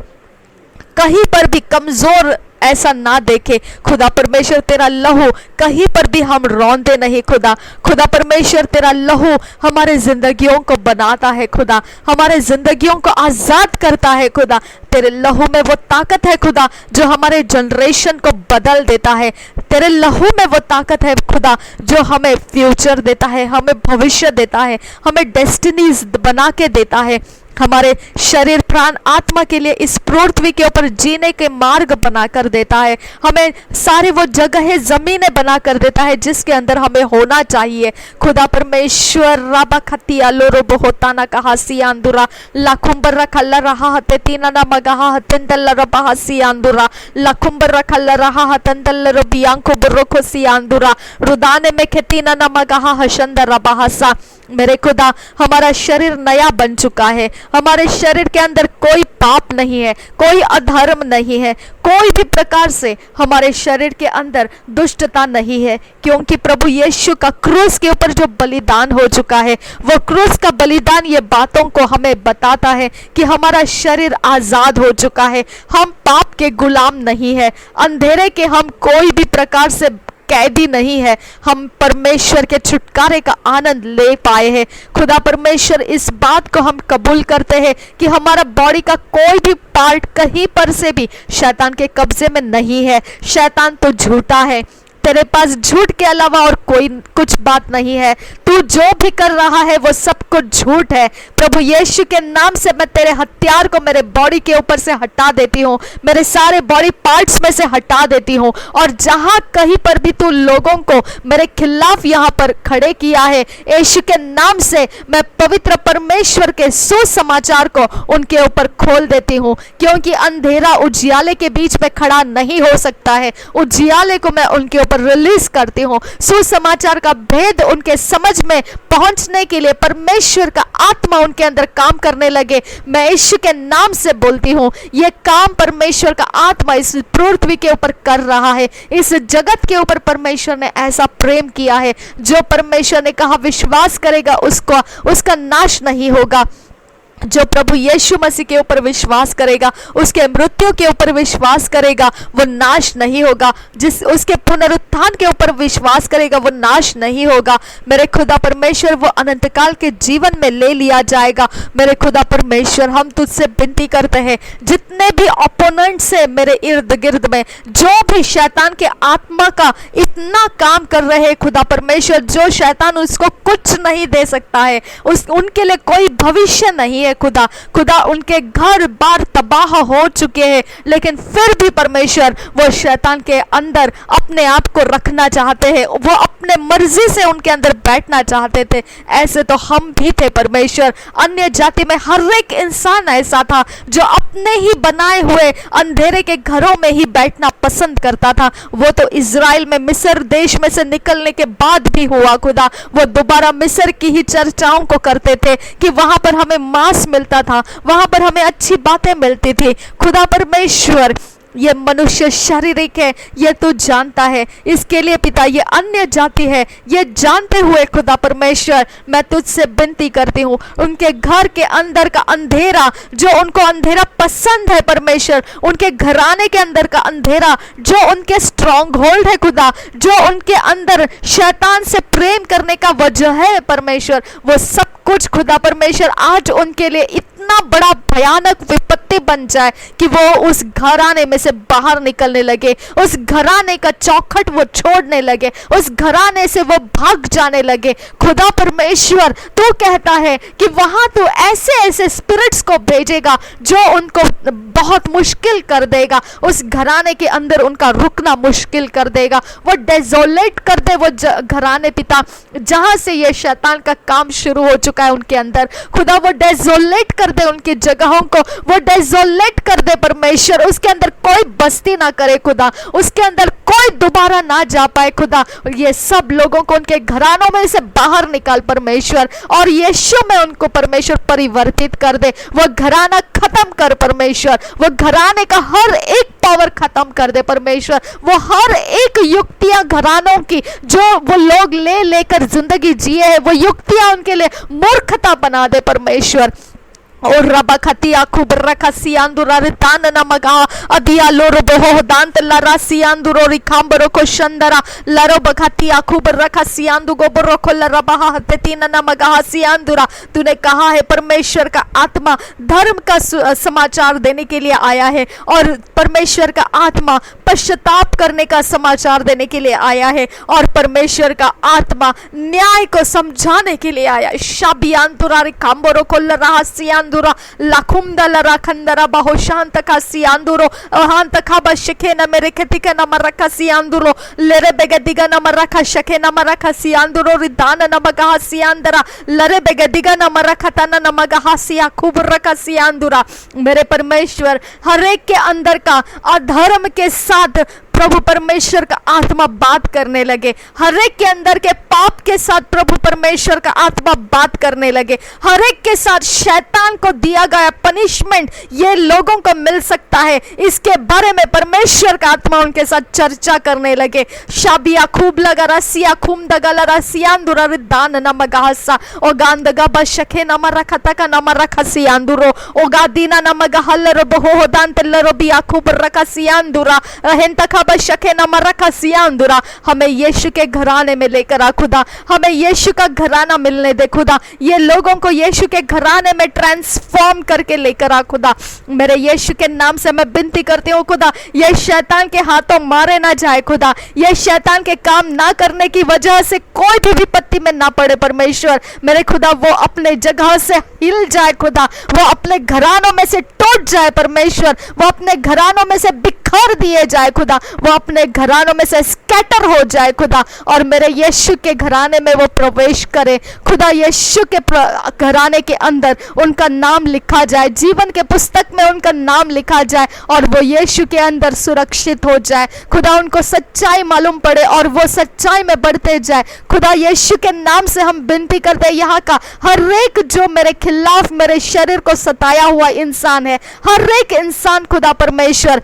कहीं पर भी कमजोर ऐसा ना देखे। खुदा परमेश्वर, तेरा लहू कहीं पर भी हम रौंदे नहीं। खुदा परमेश्वर, तेरा लहू हमारे जिंदगियों को बनाता है। खुदा हमारे जिंदगियों को आजाद करता है। खुदा तेरे लहू में वो ताकत है खुदा, जो हमारे जनरेशन को बदल देता है। तेरे लहू में वो ताकत है खुदा, जो हमें फ्यूचर देता है, हमें भविष्य देता है, हमें डेस्टिनीज बना के देता है, हमारे शरीर प्राण आत्मा के लिए इस पृथ्वी के ऊपर जीने के मार्ग बना कर देता है, हमें सारे वो जगह जमीनें बना कर देता है जिसके अंदर हमें होना चाहिए। खुदा परमेश्वर, राबा खतिया लोरो बोहोताना कहा सियांदुरा लाखुंबर रखल्ला रहा हते तीना ना मगाहा हतंदल रबा सियांदुरा लाखुंबर रखल्ला रहा हतंदल रबियांको बुरोखो सियांदुरा रुदाने में खेतीना ना मगाहा हशंद रबाहसा। मेरे खुदा, हमारा शरीर नया बन चुका है, हमारे शरीर के अंदर कोई पाप नहीं है, कोई अधर्म नहीं है, कोई भी प्रकार से हमारे शरीर के अंदर दुष्टता नहीं है, क्योंकि प्रभु यीशु का क्रूस के ऊपर जो बलिदान हो चुका है, वो क्रूस का बलिदान ये बातों को हमें बताता है कि हमारा शरीर आजाद हो चुका है, हम पाप के गुलाम नहीं है, अंधेरे के हम कोई भी प्रकार से कैदी नहीं है, हम परमेश्वर के छुटकारे का आनंद ले पाए हैं। खुदा परमेश्वर, इस बात को हम कबूल करते हैं कि हमारा बॉडी का कोई भी पार्ट कहीं पर से भी शैतान के कब्जे में नहीं है। शैतान तो झूठा है, तेरे पास झूठ के अलावा और कोई कुछ बात नहीं है, तू जो भी कर रहा है वो सब कुछ झूठ है। प्रभु यीशु के नाम से मैं तेरे हथियार को मेरे बॉडी के ऊपर से हटा देती हूँ, मेरे सारे बॉडी पार्ट्स में से हटा देती हूँ, और जहां कहीं पर भी तू लोगों को मेरे खिलाफ यहाँ पर खड़े किया है, यीशु के नाम से मैं पवित्र परमेश्वर के सुसमाचार को उनके ऊपर खोल देती हूँ, क्योंकि अंधेरा उजियाले के बीच में खड़ा नहीं हो सकता है। उजियाले को मैं उनके ऊपर रिलीज करती हूँ, सुसमाचार का भेद उनके समझ में पहुंचने के लिए परमेश्वर का आत्मा उनके अंदर काम करने लगे। मैं यीशु के नाम से बोलती हूँ, ये काम परमेश्वर का आत्मा इस पृथ्वी के ऊपर कर रहा है। इस जगत के ऊपर परमेश्वर ने ऐसा प्रेम किया है, जो परमेश्वर ने कहा विश्वास करेगा उसका नाश नहीं होगा। जो प्रभु यीशु मसीह के ऊपर विश्वास करेगा, उसके मृत्यु के ऊपर विश्वास करेगा, वो नाश नहीं होगा। जिस उसके पुनरुत्थान के ऊपर विश्वास करेगा, वो नाश नहीं होगा। मेरे खुदा परमेश्वर, वो अनंत काल के जीवन में ले लिया जाएगा। मेरे खुदा परमेश्वर, हम तुझसे विनती करते हैं, जितने भी ओपोनेंट्स है मेरे इर्द गिर्द में, जो भी शैतान के आत्मा का इतना काम कर रहे हैं खुदा परमेश्वर, जो शैतान उसको कुछ नहीं दे सकता है, उनके लिए कोई भविष्य नहीं है खुदा उनके घर बार तबाह हो चुके हैं, लेकिन फिर भी परमेश्वर वो शैतान के अंदर अपने आप को रखना चाहते हैं, वो अपने मर्जी से उनके अंदर बैठना चाहते थे। ऐसे तो हम भी थे परमेश्वर। अन्य जाति में हर एक इंसान ऐसा था जो अपने ही बनाए हुए अंधेरे के घरों में ही बैठना पसंद करता था। वो तो इजराइल में मिस्र देश में से निकलने के बाद भी हुआ खुदा, वो दोबारा मिस्र की ही चर्चाओं को करते थे कि वहां पर हमें मांस मिलता था, वहां पर हमें अच्छी बातें मिलती थी। खुदा परमेश्वर, ये मनुष्य शारीरिक है, ये तू जानता है। इसके लिए पिता ये अन्य जाति है, ये जानते हुए खुदा परमेश्वर मैं तुझसे विनती करती हूँ, उनके घर के अंदर का अंधेरा, जो उनको अंधेरा पसंद है परमेश्वर, उनके घराने के अंदर का अंधेरा जो उनके स्ट्रॉन्ग होल्ड है खुदा, जो उनके अंदर शैतान से प्रेम करने का वजह है परमेश्वर, वो सब कुछ खुदा परमेश्वर आज उनके लिए इतना बड़ा भयानक विपत्ति बन जाए कि वो उस घराने में से बाहर निकलने लगे, उस घराने का चौखट वो छोड़ने लगे, उस घराने से वो भाग जाने लगे। खुदा परमेश्वर तू कहता है कि वहां तू ऐसे ऐसे स्पिरिट्स को भेजेगा जो उनको बहुत मुश्किल कर देगा, उस घराने के अंदर उनका रुकना मुश्किल कर देगा, वो डेजोलेट कर दे वो घराने पिता जहां से ये शैतान का काम शुरू हो चुका है उनके अंदर। खुदा वो डेजोलेट कर दे उनकी जगहों को, वो डेजोलेट कर दे परमेश्वर, उसके अंदर कोई बस्ती ना करे खुदा, उसके अंदर कोई दोबारा ना जा पाए खुदा। ये सब लोगों को उनके घरानों में से बाहर निकाल परमेश्वर, और यीशु में उनको परमेश्वर परिवर्तित कर दे, वो घराना खत्म कर परमेश्वर, वो घराने का हर एक पावर खत्म कर दे परमेश्वर, वो हर एक युक्तियां घरानों की जो वो लोग ले लेकर जिंदगी जिए हैं, वो युक्तियां उनके लिए मूर्खता बना दे परमेश्वर। और रबा खतिया खूब रखा सियांदुरा रितान नमगा अदिया लोरो बोहो दांत लरा सियांदुरो रिखाम्बरो को शंदरा लरो बखतिया खूब रखा सियांदु गोबरो को लरबा हतेतीन नमगा सियांदुरा। तूने कहा है परमेश्वर का आत्मा धर्म का समाचार देने के लिए आया है, और परमेश्वर का आत्मा पश्चाताप करने का समाचार देने के लिए आया है, और परमेश्वर का आत्मा न्याय को समझाने के लिए आया। शाबियांतुरा रिखाम्बरो को लरा सियांदुरा लखुमदलरा खंदरा बहु शांत का सियांदुरो अहांत खाबा शखे न मेरे खतिका न मरका सियांदुरो लेरे बेगदिगा न मरका शखे न मरका सियांदुरो रिदान न मगा सियांदरा लरे बेगदिगा न मरका तना न मगा सिया खूब रखा सियांदुरा। मेरे परमेश्वर हर एक के अंदर का अधर्म के साथ प्रभु परमेश्वर का आत्मा बात करने लगे, हर एक के अंदर के पाप के साथ प्रभु परमेश्वर का आत्मा बात करने लगे, हर एक के साथ शैतान को दिया गया पनिशमेंट ये लोगों को मिल सकता है, इसके बारे में परमेश्वर का आत्मा उनके साथ चर्चा करने लगे। शाबिया खूब लगा रसिया खूम दगला रसियांदुरा रिदान नमगासा ओ गांदगा बशखे नम रखता का नम रखसियांदुरो ओ गादीना नमगा हल्लरो बहो दान तेलरो बिया खूब रखसियांदुरा हेंता शखे न मरका सियांदुरा। हमें यीशु के घराने में लेकर आ खुदा, हमें यीशु का घराना मिलने दे खुदा, ये लोगों को यीशु के घराने में ट्रांसफॉर्म करके लेकर आ खुदा। मेरे यीशु के नाम से मैं विनती करती हूँ खुदा, ये शैतान के हाथों मारे ना जाए खुदा, ये शैतान के काम ना करने की वजह से कोई भी विपत्ति में ना पड़े परमेश्वर। मेरे खुदा वो अपने जगह से हिल जाए खुदा, वो अपने घरानों में से टूट जाए परमेश्वर, वो अपने घरानों में से बिखर दिए जाए खुदा, वो अपने घरानों में से स्कैटर हो जाए खुदा, और मेरे यीशु के घराने में वो प्रवेश करे खुदा। यीशु के घराने के अंदर उनका नाम लिखा जाए, जीवन के पुस्तक में उनका नाम लिखा जाए, और वो यीशु के अंदर सुरक्षित हो जाए खुदा। उनको सच्चाई मालूम पड़े और वो सच्चाई में बढ़ते जाए खुदा। यीशु के नाम से हम विनती करते हैं, यहाँ का हर एक जो मेरे खिलाफ मेरे शरीर को सताया हुआ इंसान है, हर एक इंसान खुदा परमेश्वर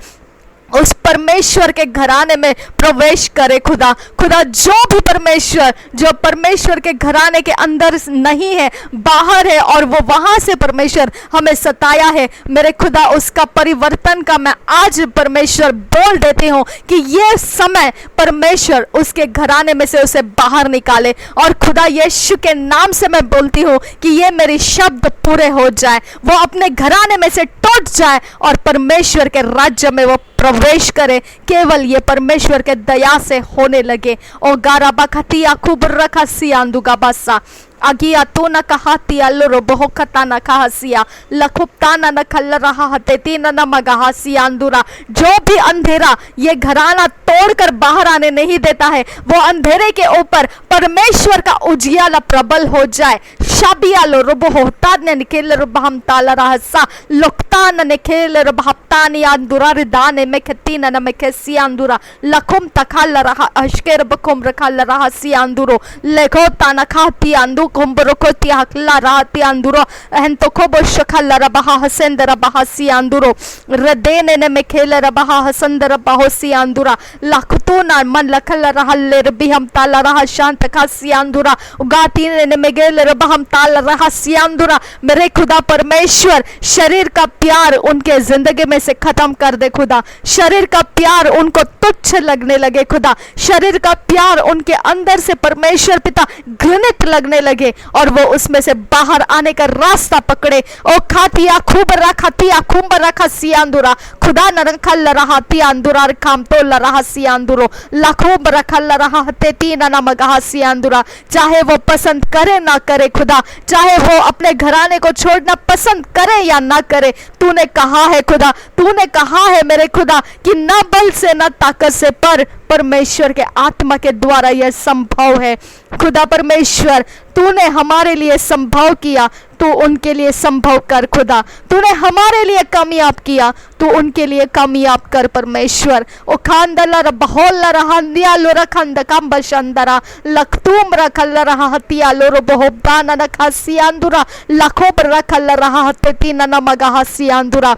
उस परमेश्वर के घराने में प्रवेश करे खुदा। खुदा जो भी परमेश्वर जो परमेश्वर के घराने के अंदर नहीं है, बाहर है, और वो वहां से परमेश्वर हमें सताया है, मेरे खुदा उसका परिवर्तन का मैं आज परमेश्वर बोल देती हूँ कि ये समय परमेश्वर उसके घराने में से उसे बाहर निकाले। और खुदा यीशु के नाम से मैं बोलती हूँ कि ये मेरी शब्द पूरे हो जाए, वो अपने घराने में से टूट जाए और परमेश्वर के राज्य में वो प्रवेश करे, केवल ये परमेश्वर के दया से होने लगे। ओ गारा बखतिया खूब रखा सियांदुगा बसा अगिया तो न कहातिया लोरो बहु खता न कहसिया लखुप्ता न खल रहा हते तीन न मगहा सियांदुरा। जो भी अंधेरा ये घराना तोड़कर बाहर आने नहीं देता है, वो अंधेरे के ऊपर परमेश्वर का उजियाला प्रबल हो जाए। शाबिया लो रुबो होता ने निकेल रुबहम ताला रहसा लुक्ता न निकेल रुबहप्ता नि अंदुरा रिदाने में खती न में खेसी अंदुरा लखुम तखाल रहा अशकेर बखुम रखा रहा सियांदुरो लेखो ताना खाती अंदु कोम्बरोको तियाकला राती अंदुरो एहंतो खोबो शखला रबाहा हसेंदर बहासी अंदुरो रदेने ने मेखेले रबाहा हसंदर बहोसी अंदुरा लाखतो ना मन लखल रहले रबी हम ताला रहा शांत खासी अंदुरा उगाती ने मेगेले रबा हम ताला रहा सी अंदुरा। मेरे खुदा परमेश्वर शरीर का प्यार उनके जिंदगी में से खत्म कर दे खुदा, शरीर का प्यार उनको तुच्छ लगने लगे खुदा, शरीर का प्यार उनके अंदर से परमेश्वर पिता घृणित लगने लगे और वो उसमें से बाहर आने का रास्ता पकड़े। ओ खातिया खूब रखा तिया खूब रखा सियांदुरा खुदा न रखा रहा तियांदुरा खाम तो रहा सियांदुरो लाखूब रखा रहा ते तीन न मगा सियांदुरा। चाहे वो पसंद करे ना करे खुदा, चाहे वो अपने घराने को छोड़ना पसंद करे या ना करे, तूने कहा है खुदा, तूने कहा है मेरे खुदा कि ना बल से ना ताकत से पर परमेश्वर के आत्मा के द्वारा यह संभव है। खुदा परमेश्वर तूने हमारे लिए संभव किया, तू उनके लिए संभव कर खुदा, तूने हमारे लिए कामयाब किया, तू उनके लिए कामयाब कर परमेश्वर। ओ खांदला बहोल रहा नियालो रखंद कम बशंदरा लखतूम रखल रहा हतिया लोरो बहोबाना रखा सियांदुरा लखोब रखल रहा हते न मगा सियांदुरा।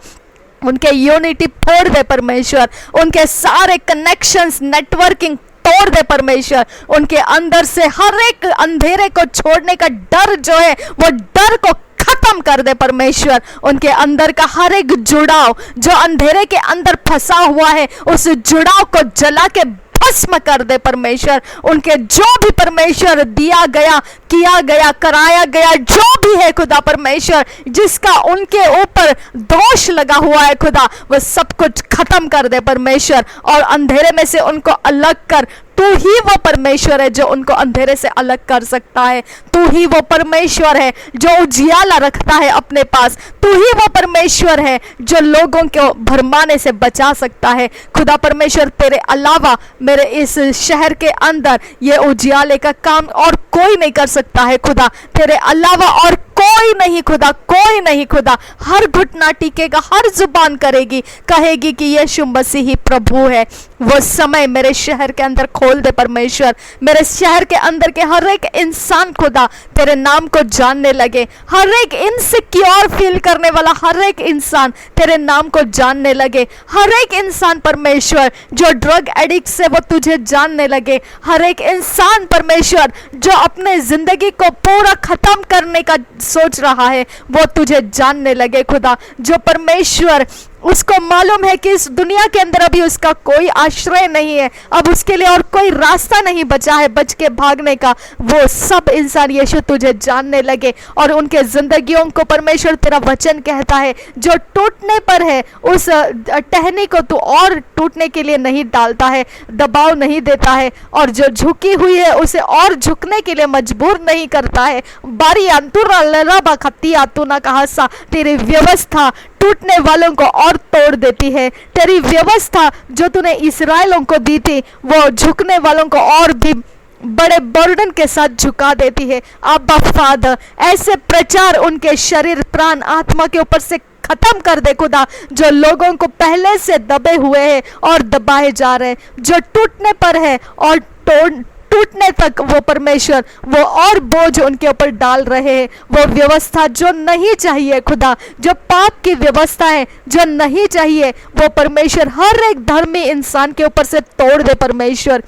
उनके यूनिटी फोड़ दे परमेश्वर, उनके सारे कनेक्शंस नेटवर्किंग तोड़ दे परमेश्वर, उनके अंदर से हर एक अंधेरे को छोड़ने का डर जो है वो डर को खत्म कर दे परमेश्वर। उनके अंदर का हर एक जुड़ाव जो अंधेरे के अंदर फंसा हुआ है उस जुड़ाव को जला के भस्म कर दे परमेश्वर। उनके जो भी परमेश्वर दिया गया किया गया कराया गया जो भी है खुदा परमेश्वर, जिसका उनके ऊपर दोष लगा हुआ है खुदा, वो सब कुछ खत्म कर दे परमेश्वर और अंधेरे में से उनको अलग कर। तू ही वो परमेश्वर है जो उनको अंधेरे से अलग कर सकता है, तू ही वो परमेश्वर है जो उजियाला रखता है अपने पास, तू ही वो परमेश्वर है जो लोगों को भरमाने से बचा सकता है। खुदा परमेश्वर तेरे अलावा मेरे इस शहर के अंदर ये उजियाले का काम और कोई नहीं कर सकता है खुदा, तेरे अलावा और कोई नहीं खुदा, कोई नहीं खुदा। हर घुटना टिकेगा, हर जुबान करेगी कहेगी कि यीशु मसीह ही प्रभु है। वो समय मेरे शहर के अंदर खोल दे परमेश्वर, मेरे शहर के अंदर के हर एक इंसान खुदा तेरे नाम को जानने लगे, हर एक इनसिक्योर फील करने वाला हर एक इंसान तेरे नाम को जानने लगे, हर एक इंसान परमेश्वर जो ड्रग एडिक्ट से वो तुझे जानने लगे, हर एक इंसान परमेश्वर जो अपने जिंदगी को पूरा खत्म करने का सोच रहा है वो तुझे जानने लगे खुदा। जो परमेश्वर उसको मालूम है कि इस दुनिया के अंदर अभी उसका कोई आश्रय नहीं है, अब उसके लिए और कोई रास्ता नहीं बचा है बच के भागने का, वो सब इंसान यीशु तुझे जानने लगे और उनके जिंदगियों को परमेश्वर तेरा वचन कहता है जो टूटने पर है उस टहनी को तू और टूटने के लिए नहीं डालता है, दबाव नहीं देता है, और जो झुकी हुई है उसे और झुकने के लिए मजबूर नहीं करता है। बारी अंतुरा खत्ती आतुना कहा सा तेरी व्यवस्था टूटने वालों को और तोड़ देती है, तेरी व्यवस्था जो तूने इस्राएलों को दी थी वो झुकने वालों को और भी बड़े बर्डन के साथ झुका देती है। अब्बा फादर ऐसे प्रचार उनके शरीर प्राण आत्मा के ऊपर से खत्म कर दे खुदा, जो लोगों को पहले से दबे हुए हैं और दबाए जा रहे हैं, जो टूटने पर है और टूटने तक वो परमेश्वर वो और बोझ उनके ऊपर डाल रहे हैं। वो व्यवस्था जो नहीं चाहिए खुदा, जो पाप की व्यवस्था है जो नहीं चाहिए, वो परमेश्वर हर एक धर्मी इंसान के ऊपर से तोड़ दे परमेश्वर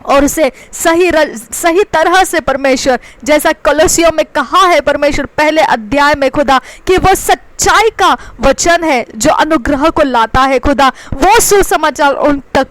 और उसे सही तरह से परमेश्वर, जैसा कलोसियों में कहा है परमेश्वर पहले अध्याय में खुदा कि वो सच्चाई का वचन है जो अनुग्रह को लाता है खुदा, वो सुसमाचार उन तक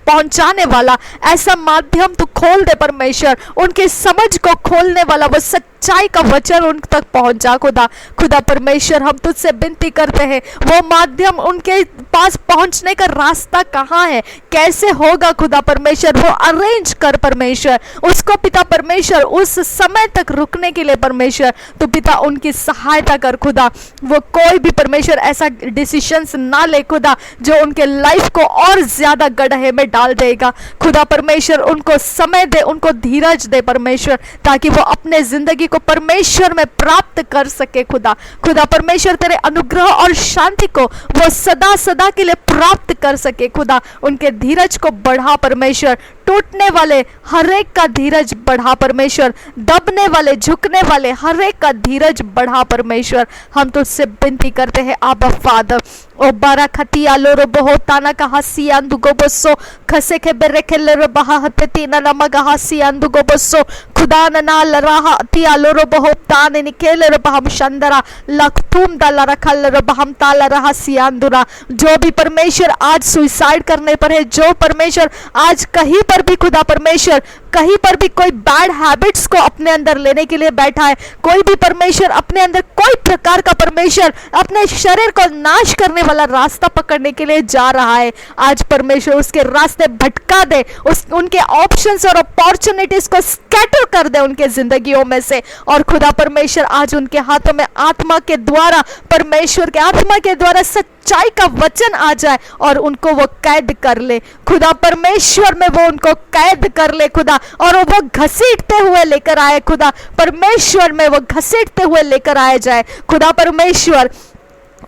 पहुंचाने वाला ऐसा माध्यम तू खोल दे परमेश्वर, उनकी समझ को खोलने वाला वो सच्चाई का वचन उन तक पहुंचा खुदा। खुदा परमेश्वर हम तुझसे विनती करते हैं वो माध्यम उनके पास पहुंचने का रास्ता कहाँ है, कैसे होगा खुदा परमेश्वर, वो अरेंज कर परमेश्वर, उसको पिता परमेश्वर उस समय तक रुकने के लिए परमेश्वर तो पिता उनकी सहायता कर खुदा। वो कोई भी परमेश्वर ऐसा डिसीजंस ना ले खुदा जो उनके लाइफ को और ज्यादा गड्ढे में डाल देगा खुदा परमेश्वर। उनको समय दे, उनको धीरज दे परमेश्वर, ताकि वो अपने जिंदगी को परमेश्वर में प्राप्त कर सके खुदा। खुदा परमेश्वर तेरे अनुग्रह और शांति को वो सदा सदा के लिए प्राप्त कर सके खुदा। उनके धीरज को बढ़ा परमेश्वर, टूटने वाले हर एक का धीरज बढ़ा परमेश्वर, दबने वाले झुकने वाले हर एक का धीरज बढ़ा परमेश्वर। हम तुझसे विनती करते हैं आबा फादर। ओ बारा खतिया लोरो बहो ताना कहा सियांदु गोबसो खसे के बेरे के लरो बहा हते तीना लमा कहा सियांदु गोबसो खुदा ना लराहा तिया लोरो बहो ताने निकेले रो बहम शंदरा लखतुम दाला रखल रो बहम ताला रहा सियांदुरा। जो भी परमेश्वर आज सुसाइड करने पर है, जो परमेश्वर आज कहीं पर भी खुदा परमेश्वर कहीं पर भी कोई बैड हैबिट्स को अपने अंदर लेने के लिए बैठा है, कोई भी परमेश्वर अपने अंदर कोई प्रकार का परमेश्वर अपने शरीर को नाश करने वाला रास्ता पकड़ने के लिए जा रहा है, आज परमेश्वर उसके रास्ते भटका दे, उनके ऑप्शंस और अपॉर्चुनिटीज को स्कैटर कर दे उनके जिंदगियों में से। और खुदा परमेश्वर आज उनके हाथों में आत्मा के द्वारा, परमेश्वर के आत्मा के द्वारा सच्चाई का वचन आ जाए और उनको वो कैद कर ले खुदा परमेश्वर में, वो उनको कैद कर ले खुदा, और वो घसीटते हुए लेकर आए खुदा परमेश्वर में, वो घसीटते हुए लेकर आए जाए खुदा परमेश्वर।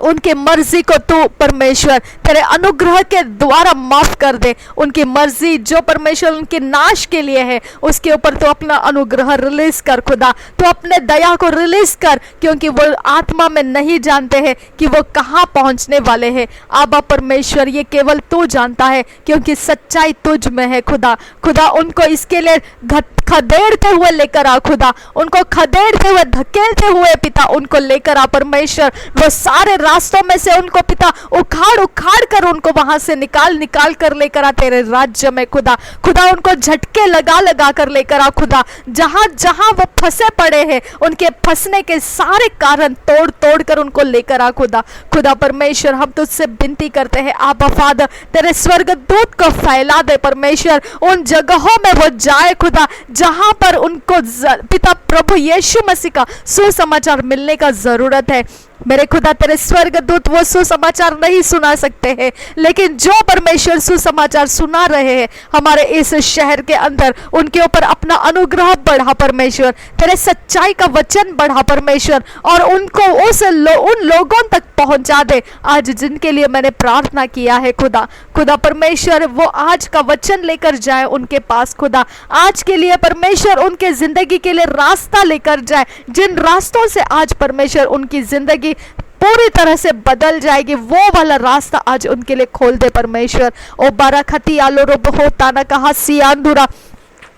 उनकी मर्जी को तू परमेश्वर तेरे अनुग्रह के द्वारा माफ कर दे। उनकी मर्जी जो परमेश्वर उनके नाश के लिए है उसके ऊपर तो अपना अनुग्रह रिलीज कर खुदा, तो अपने दया को रिलीज कर, क्योंकि वो आत्मा में नहीं जानते हैं कि वो कहाँ पहुँचने वाले हैं। आबा परमेश्वर ये केवल तू जानता है, क्योंकि सच्चाई तुझ में है खुदा। खुदा उनको इसके लिए खदेड़ते हुए लेकर आ खुदा, उनको खदेड़ते हुए धकेलते हुए पिता उनको लेकर आ परमेश्वर। वो सारे रास्तों में से उनको पिता उखाड़ उखाड़ कर उनको वहां से निकाल निकाल कर लेकर आ तेरे राज्य में खुदा। खुदा उनको झटके लगा लगा कर लेकर आ खुदा, जहां जहां वो फंसे पड़े हैं उनके फंसने के सारे कारण तोड़ तोड़ कर उनको लेकर आ खुदा। खुदा परमेश्वर हम तुझसे विनती करते हैं आबा फादर, तेरे स्वर्गदूत को फैला दे परमेश्वर, उन जगहों में वो जाए खुदा जहां पर उनको पिता प्रभु यीशु मसीह का सुसमाचार मिलने का जरूरत है। मेरे खुदा तेरे स्वर्गदूत वो सुसमाचार नहीं सुना सकते हैं, लेकिन जो परमेश्वर सुसमाचार सुना रहे हैं हमारे इस शहर के अंदर, उनके ऊपर अपना अनुग्रह बढ़ा परमेश्वर, तेरे सच्चाई का वचन बढ़ा परमेश्वर, और उनको उन लोगों तक पहुंचा दे आज जिनके लिए मैंने प्रार्थना किया है खुदा। खुदा परमेश्वर वो आज का वचन लेकर जाए उनके पास खुदा, आज के लिए परमेश्वर उनके जिंदगी के लिए रास्ता लेकर जाए, जिन रास्तों से आज परमेश्वर उनकी जिंदगी पूरी तरह से बदल जाएगी, वो वाला रास्ता आज उनके लिए खोल दे परमेश्वर। ओ बाराखती आलो रो बहो ताना कहा सियांदुरा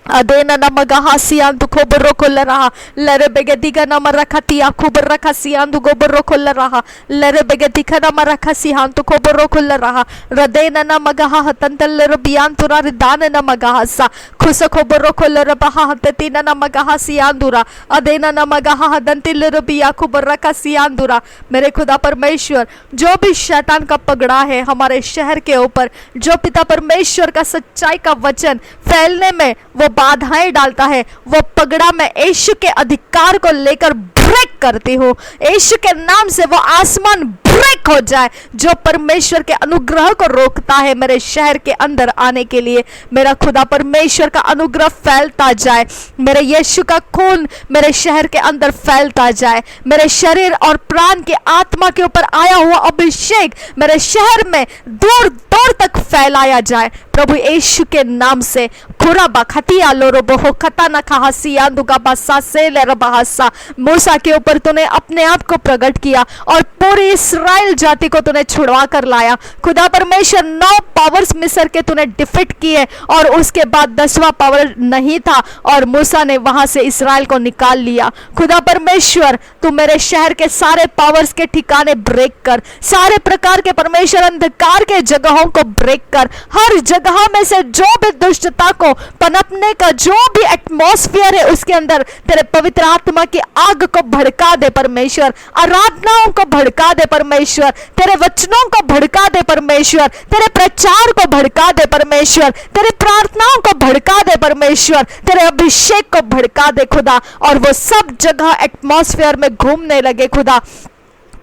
अदेना नमगा सियांदु खोबरो खोल रहा लरे बेगदिगा नम रखा तिया खोबर रखा सियांदु गोबरो खोल रहा लरे बेगदिगा नम रखा सियांदु खोबरो खोल रहा रदेना नमगा हतंतल रबियान तुरा रिदान नमगा सा खुस खोबरो खोल रहा हततीना नमगा सियांदुरा अदेना नमगा हदंतिल रबिया खोबर रखा सियांदुरा। मेरे खुदा परमेश्वर जो भी शैतान का पगड़ा है हमारे शहर के ऊपर, जो पिता परमेश्वर का सच्चाई का वचन फैलने में वो बाधाएं डालता है, वो पगड़ा मैं यीशु के अधिकार को लेकर ब्रेक करती हूँ। यीशु के नाम से वो आसमान ब्रेक हो जाए जो परमेश्वर के अनुग्रह को रोकता है मेरे शहर के अंदर आने के लिए। मेरा खुदा परमेश्वर का अनुग्रह फैलता जाए, मेरे यीशु का खून मेरे शहर के अंदर फैलता जाए, मेरे शरीर और प्राण के आत्मा के ऊपर आया हुआ अभिषेक मेरे शहर में दूर दूर तक फैलाया जाए प्रभु यीशु के नाम से। खुरा बखतिया लोरो बहो खता न खासिया दुगा बसा से ले रबासा। मूसा के ऊपर तूने अपने आप को प्रकट किया और पूरी इस्राएल जाति को तूने छुड़वा कर लाया खुदा परमेश्वर। 9 पावर्स मिस्र के तूने डिफीट किए और उसके बाद 10वां पावर नहीं था और मूसा ने वहां से इस्राएल को निकाल लिया। खुदा परमेश्वर तू मेरे शहर के सारे पावर्स के ठिकाने ब्रेक कर, सारे प्रकार के परमेश्वर अंधकार के जगहों को ब्रेक कर, हर जगह में से जो भी दुष्टता को पनपने का जो भी एटमॉस्फेयर है उसके अंदर तेरे पवित्र आत्मा की आग को भड़का दे परमेश्वर, आराधनाओं को भड़का दे परमेश्वर, तेरे वचनों को भड़का दे परमेश्वर, तेरे प्रचार को भड़का दे परमेश्वर, तेरे प्रार्थनाओं को भड़का दे परमेश्वर, तेरे अभिषेक को भड़का दे खुदा, और वो सब जगह एटमॉस्फेयर में घूमने लगे खुदा।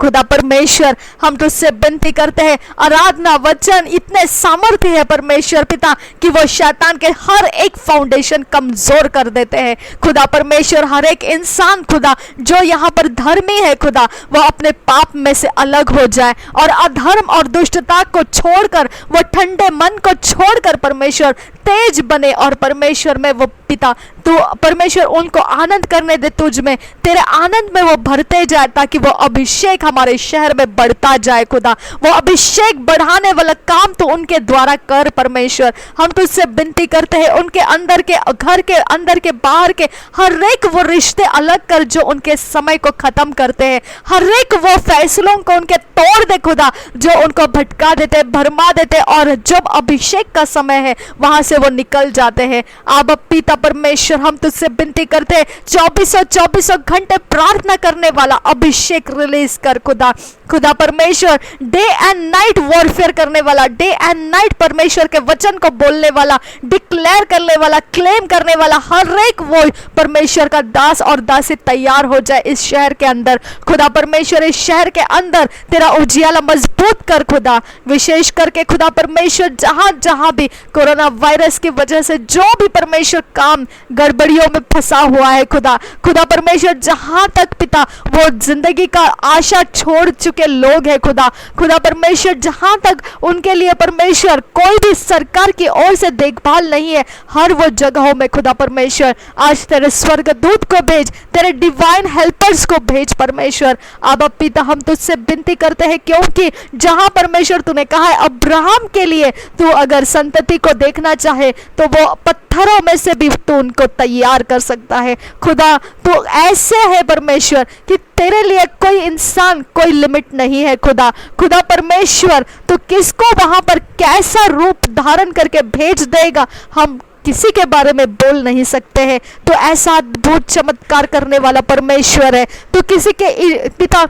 खुदा परमेश्वर हम तुझसे विनती करते हैं, आराधना वचन इतने सामर्थ्य है परमेश्वर पिता कि वो शैतान के हर एक फाउंडेशन कमजोर कर देते हैं। खुदा परमेश्वर हर एक इंसान खुदा जो यहाँ पर धर्मी है खुदा, वो अपने पाप में से अलग हो जाए और अधर्म और दुष्टता को छोड़कर, वो ठंडे मन को छोड़कर परमेश्वर तेज बने और परमेश्वर में वो पिता तू परमेश्वर उनको आनंद करने दे, तुझ में तेरे आनंद में वो भरते जाए, ताकि वो अभिषेक हमारे शहर में बढ़ता जाए खुदा। वो अभिषेक बढ़ाने वाला काम तो उनके द्वारा कर परमेश्वर। हम तुझसे विनती करते हैं, उनके अंदर के घर के अंदर के बाहर के हर एक वो रिश्ते अलग कर जो उनके समय को खत्म करते हैं, हर एक वो फैसलों को उनके तोड़ दे खुदा जो उनको भटका देते, भरमा देते, और जब अभिषेक का समय है वहां से वो निकल जाते हैं। अब पिता परमेश्वर हम तुझसे विनती करते हैं, 24 घंटे प्रार्थना करने वाला अभिषेक रिलीज कर खुदा। खुदा परमेश्वर डे एंड नाइट वॉरफेयर करने वाला, डे एंड नाइट परमेश्वर के वचन को बोलने वाला, डिक्लेयर करने वाला, क्लेम करने वाला हर एक वो परमेश्वर का दास और दासी तैयार हो जाए इस शहर के अंदर। खुदा परमेश्वर इस शहर के अंदर तेरा उजियाला मजबूत कर खुदा, विशेष करके खुदा परमेश्वर जहां जहां भी कोरोना वायरस की वजह से जो भी परमेश्वर काम गड़बड़ियों में फंसा हुआ है खुदा, खुदा परमेश्वर जहां तक पिता वो जिंदगी का आशा छोड़ चुके लोग हैं खुदा, खुदा परमेश्वर जहां तक उनके लिए परमेश्वर कोई भी सरकार की ओर से देखभाल नहीं है, हर वो जगहों में खुदा परमेश्वर आज तेरे स्वर्गदूत को भेज, तेरे डिवाइन हेल्पर्स को भेज परमेश्वर। अब पिता हम तुझसे विनती करते हैं, क्योंकि जहां परमेश्वर तूने कहा है अब्राहम के लिए तू अगर संतति को देखना चाहे तो वो पत्थरों में से भी तू उनको तैयार कर सकता है खुदा। तो ऐसे है परमेश्वर कि तेरे लिए कोई इंसान, कोई लिमिट नहीं है खुदा। खुदा परमेश्वर तू किसको वहां पर कैसा रूप धारण करके भेज देगा हम किसी के बारे में बोल नहीं सकते हैं। तो ऐसा अद्भुत चमत्कार करने वाला परमेश्वर है। तो किसी के पिता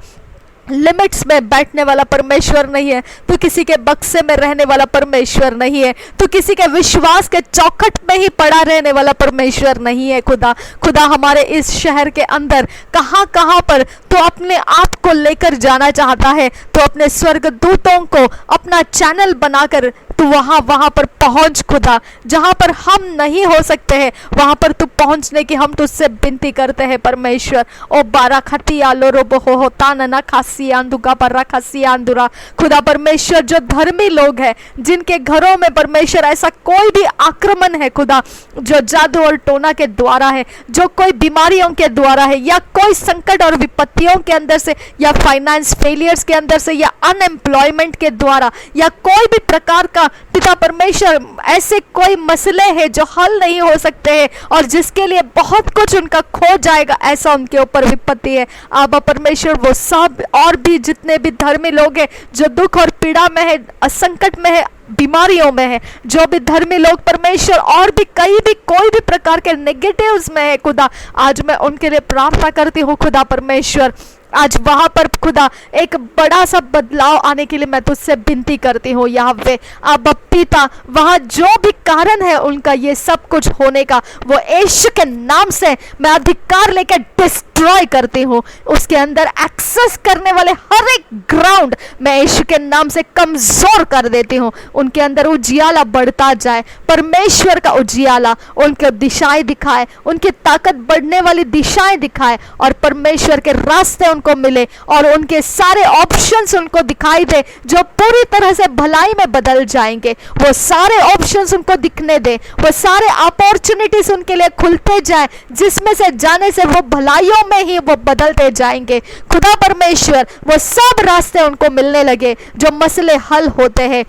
लिमिट्स में बैठने वाला परमेश्वर नहीं है, तो किसी के बक्से में रहने वाला परमेश्वर नहीं है, तो किसी के विश्वास के चौखट में ही पड़ा रहने वाला परमेश्वर नहीं है खुदा। खुदा हमारे इस शहर के अंदर कहां कहां पर तो अपने आप को लेकर जाना चाहता है, तो अपने स्वर्गदूतों को अपना चैनल बनाकर तू वहां पर पहुंच खुदा, जहां पर हम नहीं हो सकते हैं वहां पर तू पहुंचने की हम तुझसे विनती करते हैं परमेश्वर। ओ बारा खती आलो रोबो हो ताना खासी आंदुगा बर्रा खासी आंदुरा। खुदा परमेश्वर जो धर्मी लोग हैं, जिनके घरों में परमेश्वर ऐसा कोई भी आक्रमण है खुदा, जो जादू और टोना के द्वारा है, जो कोई बीमारियों के द्वारा है, या कोई संकट और विपत्तियों के अंदर से, या फाइनेंस फेलियर्स के अंदर से, या अनएम्प्लॉयमेंट के द्वारा, या कोई भी प्रकार का पिता परमेश्वर ऐसे कोई मसले हैं जो हल नहीं हो सकते हैं और जिसके लिए बहुत कुछ उनका खो जाएगा, ऐसा उनके ऊपर विपत्ति है। आबा परमेश्वर वो सब और भी जितने भी धर्मी लोग हैं जो दुख और पीड़ा में है, संकट में है, बीमारियों में है, जो भी धर्मी लोग परमेश्वर और भी कई भी कोई भी प्रकार के नेगेटिव्स में है खुदा, आज मैं उनके लिए प्रार्थना करती हूँ खुदा परमेश्वर। आज वहां पर खुदा एक बड़ा सा बदलाव आने के लिए मैं तुझसे विनती करती हूँ यहोवा। अब पिता वहां जो भी कारण है उनका ये सब कुछ होने का, वो यीशु के नाम से मैं अधिकार लेकर डिस्ट्रॉय करती हूँ। उसके अंदर एक्सेस करने वाले हर एक ग्राउंड मैं यीशु के नाम से कमजोर कर देती हूँ। उनके अंदर उजियाला बढ़ता जाए, परमेश्वर का उजियाला उनके दिशाएं दिखाए, उनकी ताकत बढ़ने वाली दिशाएं दिखाए, और परमेश्वर के रास्ते उनको मिले, और उनके सारे ऑप्शंस उनको दिखाई दे जो पूरी तरह से भलाई में बदल जाएंगे। वो सारे ऑप्शंस उनको दिखने दे, वो सारे अपॉर्चुनिटीज उनके लिए खुलते जाए, जिसमें से जाने से वो भलाइयों में ही वो बदलते जाएंगे। खुदा परमेश्वर वो सब रास्ते उनको मिलने लगे, जो मसले हल होते हैं।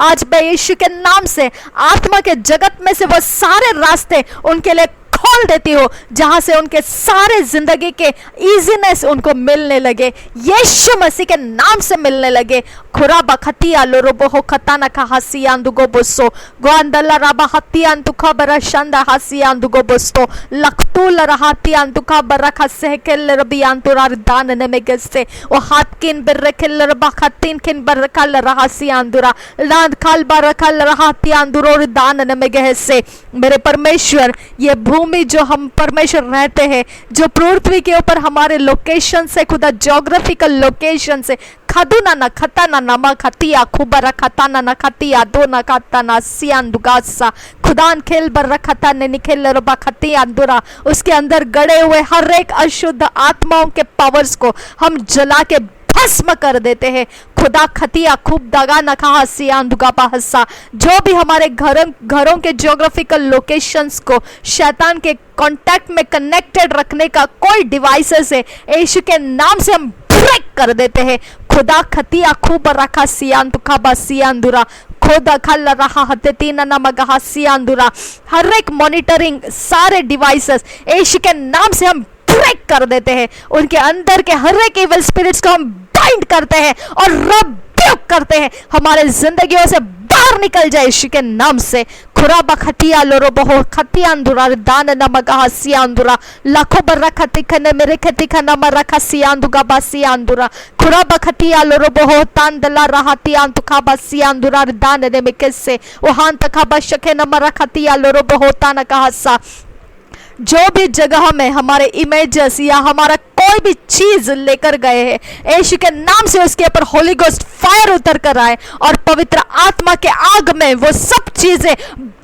आज मैं यीशु के नाम से आत्मा के जगत में से वो सारे रास्ते उनके लिए खोल देती हो, जहां से उनके सारे जिंदगी के इजीनेस उनको मिलने लगे, यीशु मसीह के नाम से मिलने लगे। खुरा बखतिया लोरोबो हो खताना का हसियान दुगो बोसो गोंदला राबा हतियान तुखा बरा शंदा हसियान दुगो बोस्तो लखतुल रहतियान तुखा बरा खसे केल रबियान तुरार दान ने में गसे ओ हातकिन बरखल रबा खतिन किन बरखल रहसियान दुरा लांद खाल बरखल रहतियान दुरोर दान ने में गसे। मेरे परमेश्वर ये भूमि जो हम परमेश्वर रहते हैं, जो पृथ्वी के ऊपर हमारे लोकेशन से, खुदा ज्योग्राफिकल लोकेशन से, खदुना न खताना नमा खतिया खुबरा खताना न खतिया दो न खताना सियान दुगासा खुदान खेल बर रखता ने निखेल रबा खतिया अंदुरा, उसके अंदर गड़े हुए हर एक अशुद्ध आत्माओं के पावर्स को हम जला के भस्म कर देते हैं। खुदा खतिया खूब दगा न कहा सियान दुगा हस्सा, जो भी हमारे घरों के ज्योग्राफिकल लोकेशंस को शैतान के कांटेक्ट में कनेक्टेड रखने का कोई डिवाइसेस है, यीशु के नाम से हम ब्रेक कर देते हैं। खुदा खतिया खूब रखा सियान तुखा सियान खोदा खल रहा हते तीन नमगहा सियान, हर एक मॉनिटरिंग सारे डिवाइसेस यीशु के नाम से हम ब्रेक कर देते हैं। उनके अंदर के हर एक इविल स्पिरिट्स को हम बाइंड करते हैं और रिब्यूक करते हैं, हमारे जिंदगियों से बाहर निकल जाए यीशु के नाम से। खुराबा खटिया लोरो बहो खटिया अंदुरा दान नमगा सिया अंदुरा लाखों बर रखा तिखने मेरे खतिखा नम रखा सिया अंदुगा बासिया अंदुरा खुराबा खटिया लोरो बहो तान दला रहा तिया अंतुखा बासिया अंदुरा दान ने मिकसे वहां तक बशके नम रखा तिया लोरो बहो तान कहा सा। जो भी जगह में हमारे इमेजेस या हमारा कोई भी चीज लेकर गए हैं, यीशु के नाम से उसके ऊपर होली गोस्ट फायर उतर कर आए और पवित्र आत्मा के आग में वो सब चीजें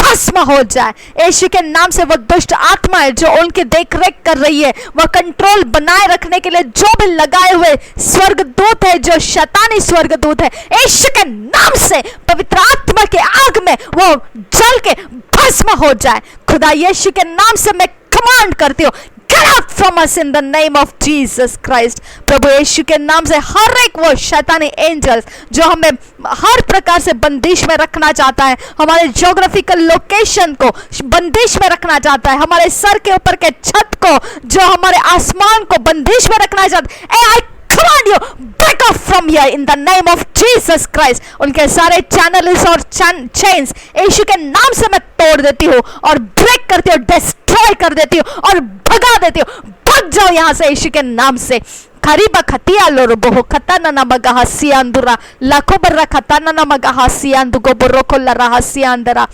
भस्म हो जाए। यीशु के नाम से वो दुष्ट आत्मा है जो उनकी देखरेख कर रही है, वो कंट्रोल बनाए रखने के लिए जो भी लगाए हुए स्वर्गदूत है, जो शैतानी स्वर्गदूत है, यीशु के नाम से पवित्र आत्मा के आग में वो जल के भस्म हो जाए। खुदा यीशु के नाम से मैं कमांड करती हूँ, get out from us in the name of Jesus Christ। प्रभु यीशु के नाम से हर एक वो शैतानी एंजल्स जो हमें हर प्रकार से बंदिश में रखना चाहता है, हमारे ज्योग्राफिकल लोकेशन को बंदिश में रखना चाहता है, हमारे सर के ऊपर के छत को, जो हमारे आसमान को बंदिश में रखना चाहता है, I command you break off from here in the name of Jesus Christ। उनके सारे चैनल्स और चेन्स यीशु के नाम से मैं तोड़ देती हूँ और ब्रेक करती हूँ, डिस्ट्रॉय कर देती हूँ और भगा देती हूँ। भाग जाओ यहाँ से यीशु के नाम से। खरीबा खतिया लोरो बोहो खताना नमगा हसिया अंदुरा लाखों बर्रा खताना नमगा हसिया अंदुगो बोरो कोल्ला रहा हसिया अंदरा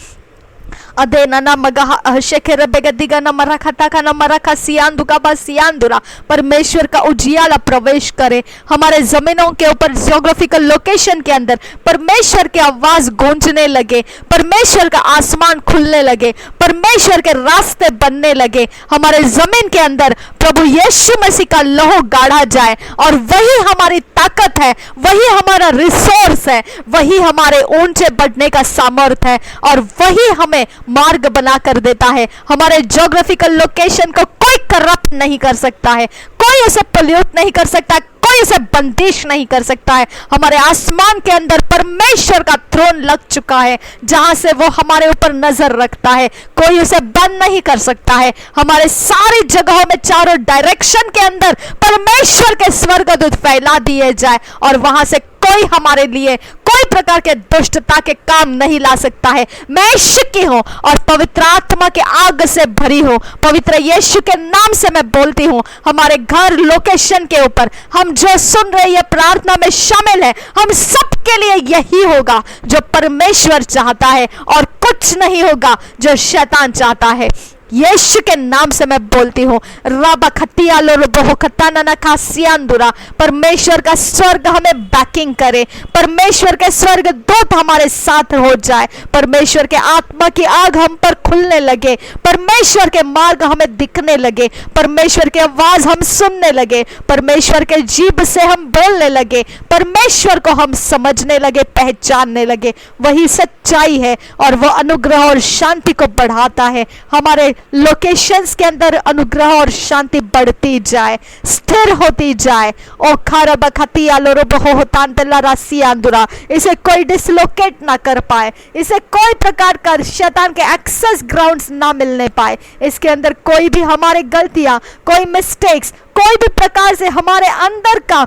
अदे नना मगा शेखेर बेगदिगा नमरा खता का नमरा का सियांदुगा बा सियांदुरा। परमेश्वर का उजियाला प्रवेश करे हमारे जमीनों के ऊपर, ज्योग्राफिकल लोकेशन के अंदर परमेश्वर की आवाज गूंजने लगे, परमेश्वर का आसमान खुलने लगे, परमेश्वर के रास्ते बनने लगे हमारे जमीन के अंदर। प्रभु यीशु मसीह का लहू गाढ़ा जाए और वही हमारी ताकत है, वही हमारा रिसोर्स है, वही हमारे ऊंचे बढ़ने का सामर्थ्य है और वही हमें मार्ग बना कर देता है। हमारे ज्योग्राफिकल लोकेशन को कोई करप्ट नहीं कर सकता है, कोई उसे पोल्यूट नहीं कर सकता, कोई उसे बंदिश नहीं कर सकता है। हमारे आसमान के अंदर परमेश्वर का थ्रोन लग चुका है जहां से वो हमारे ऊपर नजर रखता है, कोई उसे बंद नहीं कर सकता है। हमारे सारी जगहों में चारों डायरेक्शन के अंदर परमेश्वर के स्वर्गदूत फैला दिए जाए और वहां से कोई हमारे लिए कोई प्रकार के दुष्टता के काम नहीं ला सकता है। मैं यीशु की हूँ और पवित्र आत्मा के आग से भरी हूँ। पवित्र यीशु के नाम से मैं बोलती हूँ, हमारे घर लोकेशन के ऊपर हम जो सुन रहे हैं प्रार्थना में शामिल है, हम सबके लिए यही होगा जो परमेश्वर चाहता है और कुछ नहीं होगा जो शैतान चाहता है। यीशु के नाम से मैं बोलती हूँ, रबा खतिया लोरो बहु खताना ना खासियांदुरा। परमेश्वर का स्वर्ग हमें बैकिंग करे, परमेश्वर के स्वर्ग दूत हमारे साथ हो जाए, परमेश्वर के आत्मा की आग हम पर खुलने लगे, परमेश्वर के मार्ग हमें दिखने लगे, परमेश्वर की आवाज हम सुनने लगे, परमेश्वर के जीभ से हम बोलने लगे, परमेश्वर को हम समझने लगे, पहचानने लगे। वही सच्चाई है और वो अनुग्रह और शांति को बढ़ाता है। हमारे लोकेशंस के अंदर अनुग्रह और शांति बढ़ती जाए, स्थिर होती जाए। ओ खारब खतिया लोरो बहो तांतला रासी आंदुरा, इसे कोई डिसलोकेट ना कर पाए, इसे कोई प्रकार का शैतान के एक्सेस ग्राउंड्स ना मिलने पाए। इसके अंदर कोई भी हमारे गलतियां, कोई मिस्टेक्स, कोई भी प्रकार से हमारे अंदर का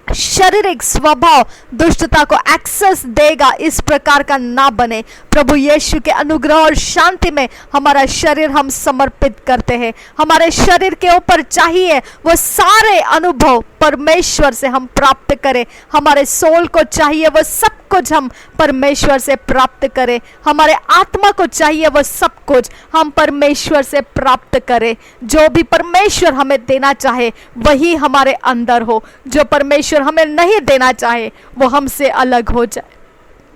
शारीरिक स्वभाव दुष्टता को एक्सेस देगा, इस प्रकार का ना बने। प्रभु यीशु के अनुग्रह और शांति में हमारा शरीर हम समर्पित करते हैं। हमारे शरीर के ऊपर चाहिए वो सारे अनुभव परमेश्वर से हम प्राप्त करें, हमारे सोल को चाहिए वो सब कुछ हम परमेश्वर से प्राप्त करें, हमारे आत्मा को चाहिए वो सब कुछ हम परमेश्वर से प्राप्त करें। जो भी परमेश्वर हमें देना चाहे वही हमारे अंदर हो, जो परमेश्वर हमें नहीं देना चाहे वो हमसे अलग हो जाए।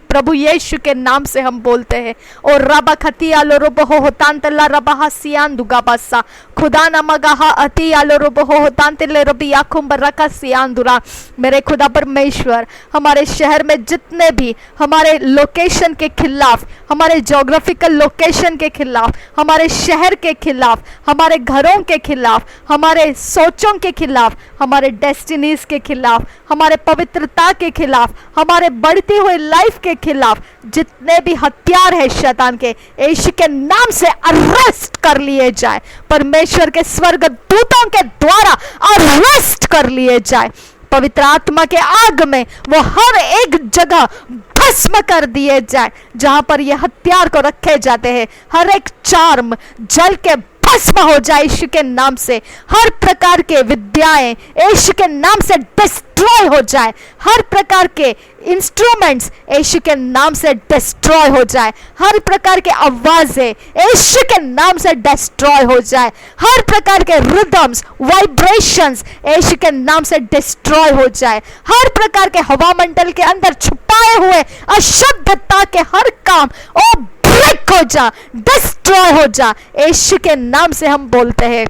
प्रभु यीशु के नाम से हम बोलते हैं। और रबा खतिया लो रोबो होतान तल्ला रबा सियान दुगा बसा खुदा नमगाहा अति आलो रोबो होतान तल्ले रबी आखुम बरका सियान दुरा। मेरे खुदा परमेश्वर, हमारे शहर में जितने भी हमारे लोकेशन के खिलाफ, हमारे जोग्राफिकल लोकेशन के खिलाफ, हमारे शहर के खिलाफ, हमारे घरों के खिलाफ, हमारे सोचों के खिलाफ, हमारे डेस्टिनीज के खिलाफ, हमारे पवित्रता के खिलाफ, हमारे बढ़ती हुई लाइफ के खिलाफ जितने भी हथियार है शैतान के, यीशु के नाम से अरेस्ट कर लिए जाए, परमेश्वर के स्वर्ग दूतों के द्वारा अरेस्ट कर लिए जाए। पवित्र आत्मा के आग में वो हर एक जगह भस्म कर दिए जाए जहां पर ये हथियार को रखे जाते हैं। हर एक चार्म जल के भस्म हो जाए यीशु के नाम से। हर प्रकार के विद्याएं यीशु के नाम से डिस्ट्रॉय हो जाए। हर प्रकार के इंस्ट्रूमेंट्स यीशु के नाम से डिस्ट्रॉय हो जाए। हर प्रकार के आवाजें यीशु के नाम से डिस्ट्रॉय हो जाए। हर प्रकार के रिदम्स, वाइब्रेशंस यीशु के नाम से डिस्ट्रॉय हो जाए। हर प्रकार के हवामंडल के अंदर छुपाए हुए अशुद्धता के हर काम ओ ब्रेक हो जा, डिस्ट्रॉय हो जा, यीशु के नाम से हम बोलते हैं।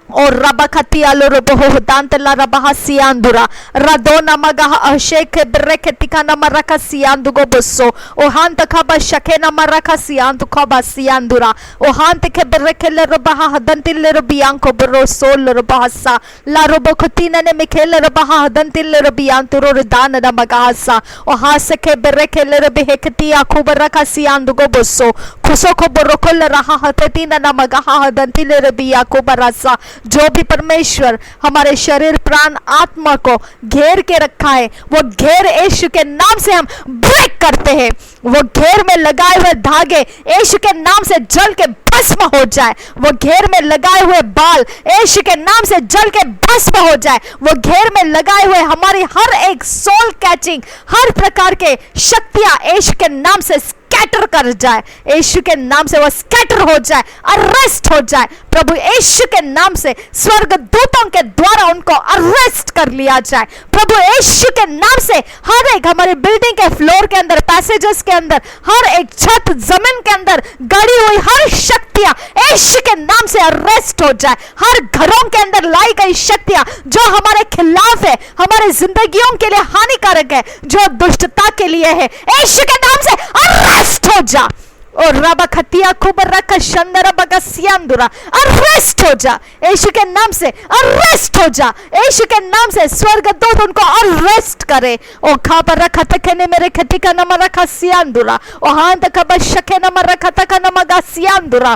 और रबा खतिया लो रोबो होतान तल्ला रबा सियान दुरा रदो नमगा अशेख ब्रेक तिका नमरका सियान दुगो बसो ओ हान तखबा शखे नमरका सियान तुखबा सियान दुरा ओ हान तखे ब्रेक ले रबा हदंतिल ले रबियां को बरो सोल रबा सा ला रोबो खतिना ने मिखेल रबा हदंतिल ले रबियां तुरो दान नमगा सा ओ हा सखे ब्रेक ले रबे हेकतिया खुबरका सियान दुगो बसो खुसो को बरो खोल रहा हतिना नमगा हदंतिल ले रबिया को बरासा। जो भी परमेश्वर हमारे शरीर प्राण आत्मा को घेर के रखा है वो घेर यीशु के नाम से हम ब्रेक करते हैं। वो घेर में लगाए हुए धागे यीशु के नाम से जल के भस्म हो जाए। वो घेर में लगाए हुए बाल यीशु के नाम से जल के भस्म हो जाए। वो घेर में लगाए हुए हमारी हर एक सोल कैचिंग हर प्रकार के शक्तियां यीशु के नाम से स्कैटर कर जाए। यीशु के नाम से वो स्कैटर हो जाए, अरेस्ट हो जाए। प्रभु यीशु के नाम से स्वर्ग दूतों के द्वारा उनको अरेस्ट कर लिया जाए। प्रभु यीशु के नाम से हर एक हमारे बिल्डिंग के फ्लोर के अंदर, पैसेजेस के अंदर, हर एक छत जमीन के अंदर गड़ी हुई हर शक्तियां यीशु के नाम से अरेस्ट हो जाए। हर घरों के अंदर लाई गई शक्तियां जो हमारे खिलाफ है, हमारे जिंदगियों के लिए हानिकारक है, जो दुष्टता के लिए है, यीशु के नाम से अरेस्ट हो जा। और रबा खतिया खुबर रखा शंदरा बगा सियांदुरा अरेस्ट हो जा यीशु के नाम से, अरेस्ट हो जा यीशु के नाम से। स्वर्गदूत उनको अरेस्ट करे। ओ खा पर रखा तकने मेरे खती का नम रखा सियांदुरा ओ हां तक बस शके नम रखा तक नम गा सियांदुरा।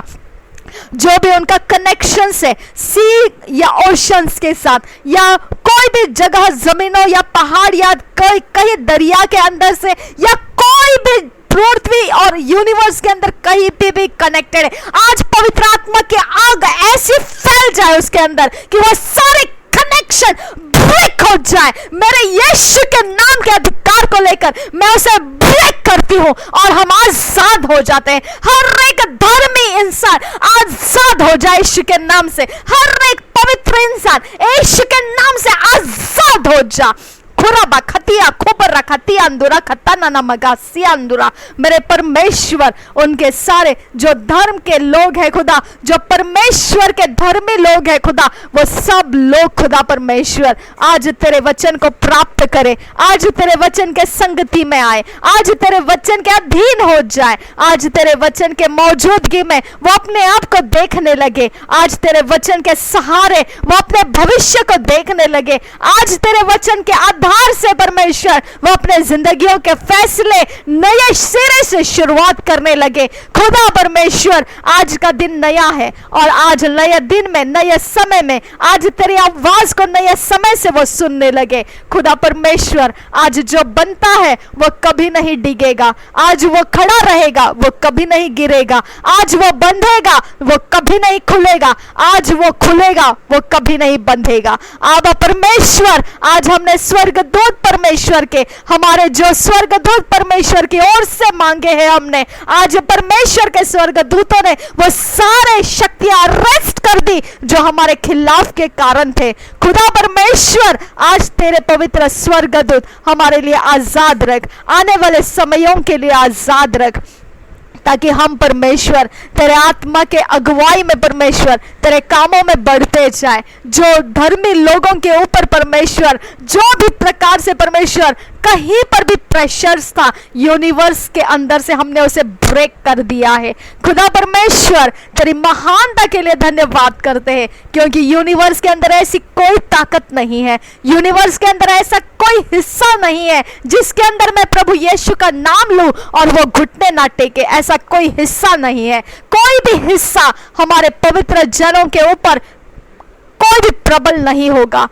जो भी उनका कनेक्शन है सी या ओशंस के साथ या कोई भी जगह जमीनों या पहाड़ या कहीं दरिया के अंदर से या कोई भी पृथ्वी और यूनिवर्स के अंदर कहीं पे भी कनेक्टेड है, आज पवित्र आत्मा की आग ऐसी फैल जाए उसके अंदर कि वो सारे कनेक्शन ब्रेक हो जाए। मेरे यीशु के नाम के अधिकार को लेकर मैं उसे ब्रेक करती हूँ और हम आजाद हो जाते हैं। हर एक धर्मी इंसान आजाद हो जाए यीशु के नाम से। हर एक पवित्र इंसान यीशु के नाम से आजाद हो जा। खुराबा खतिया खुबरा खतिया अंदुरा खतना नमगा सियांदुरा। मेरे परमेश्वर उनके सारे जो धर्म के लोग हैं खुदा, जो परमेश्वर के धर्मी लोग हैं खुदा, वो सब लोग खुदा परमेश्वर आज तेरे वचन को प्राप्त करे, आज तेरे वचन के संगति में आए, आज तेरे वचन के अधीन हो जाए, आज तेरे वचन के मौजूदगी में वो अपने आप को देखने लगे, आज तेरे वचन के सहारे वो अपने भविष्य को देखने लगे, आज तेरे वचन के आधार से परमेश्वर वो अपने जिंदगियों के फैसले नए सिरे से शुरुआत करने लगे। खुदा परमेश्वर आज का दिन नया है और आज नए दिन में, नए समय में आज तेरी आवाज को नए समय से वो सुनने लगे। खुदा परमेश्वर आज जो बनता है वो कभी नहीं डिगेगा, आज वो खड़ा रहेगा वो कभी नहीं गिरेगा, आज वो बंधेगा वो कभी नहीं खुलेगा, आज वो खुलेगा वो कभी नहीं बंधेगा। आबा परमेश्वर आज हमने स्वर्ग स्वर्गदूत परमेश्वर के, हमारे जो स्वर्गदूत परमेश्वर की ओर से मांगे हैं हमने, आज परमेश्वर के स्वर्गदूतों ने वो सारे शक्तियां अरेस्ट कर दी जो हमारे खिलाफ के कारण थे। खुदा परमेश्वर, आज तेरे पवित्र स्वर्गदूत हमारे लिए आजाद रख, आने वाले समयों के लिए आजाद रख, ताकि हम परमेश्वर तेरे आत्मा के अगुवाई में परमेश्वर तेरे कामों में बढ़ते जाए। जो धर्मी लोगों के ऊपर परमेश्वर जो भी प्रकार से परमेश्वर कहीं पर भी प्रेशर्स था, यूनिवर्स के अंदर से हमने उसे ब्रेक कर दिया है। खुदा परमेश्वर तेरी महानता के लिए धन्यवाद करते हैं, क्योंकि यूनिवर्स के अंदर ऐसी कोई ताकत नहीं है, यूनिवर्स के अंदर ऐसा कोई हिस्सा नहीं है जिसके अंदर मैं प्रभु यीशु का नाम लूं और वो घुटने ना टेके। ऐसा कोई हिस्सा नहीं है, कोई भी हिस्सा हमारे पवित्र जनों के ऊपर कोई भी प्रबल नहीं होगा।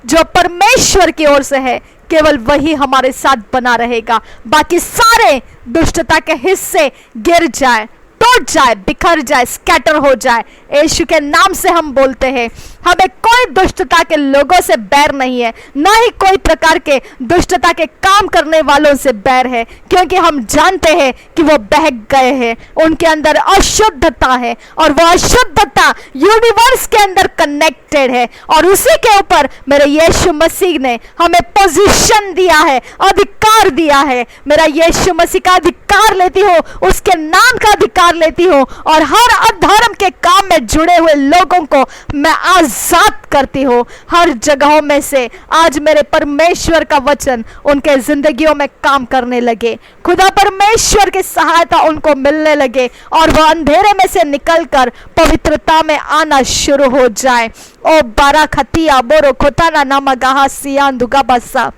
जो परमेश्वर की ओर से है केवल वही हमारे साथ बना रहेगा। बाकी सारे दुष्टता के हिस्से गिर जाए, टूट जाए, बिखर जाए, स्कैटर हो जाए। यीशु के नाम से हम बोलते हैं, हमें कोई दुष्टता के लोगों से बैर नहीं है, ना ही कोई प्रकार के दुष्टता के काम करने वालों से बैर है, क्योंकि हम जानते हैं कि वो बहक गए हैं, उनके अंदर अशुद्धता है और वो अशुद्धता यूनिवर्स के अंदर कनेक्टेड है। और उसी के ऊपर मेरे यीशु मसीह ने हमें पोजीशन दिया है, अधिकार दिया है। मेरा यीशु मसीह का अधिकार लेती हूँ, उसके नाम का अधिकार लेती हूँ, और हर अधर्म के काम में जुड़े हुए लोगों को मैं आजाद करती हूँ। हर जगहों में से आज मेरे परमेश्वर का वचन उनके जिंदगियों में काम करने लगे, खुदा परमेश्वर की सहायता उनको मिलने लगे, और वह अंधेरे में से निकलकर पवित्रता में आना शुरू हो जाए। ओ बारा खतिया बोरो खोताना नामगाहा सियान दुगा बसा।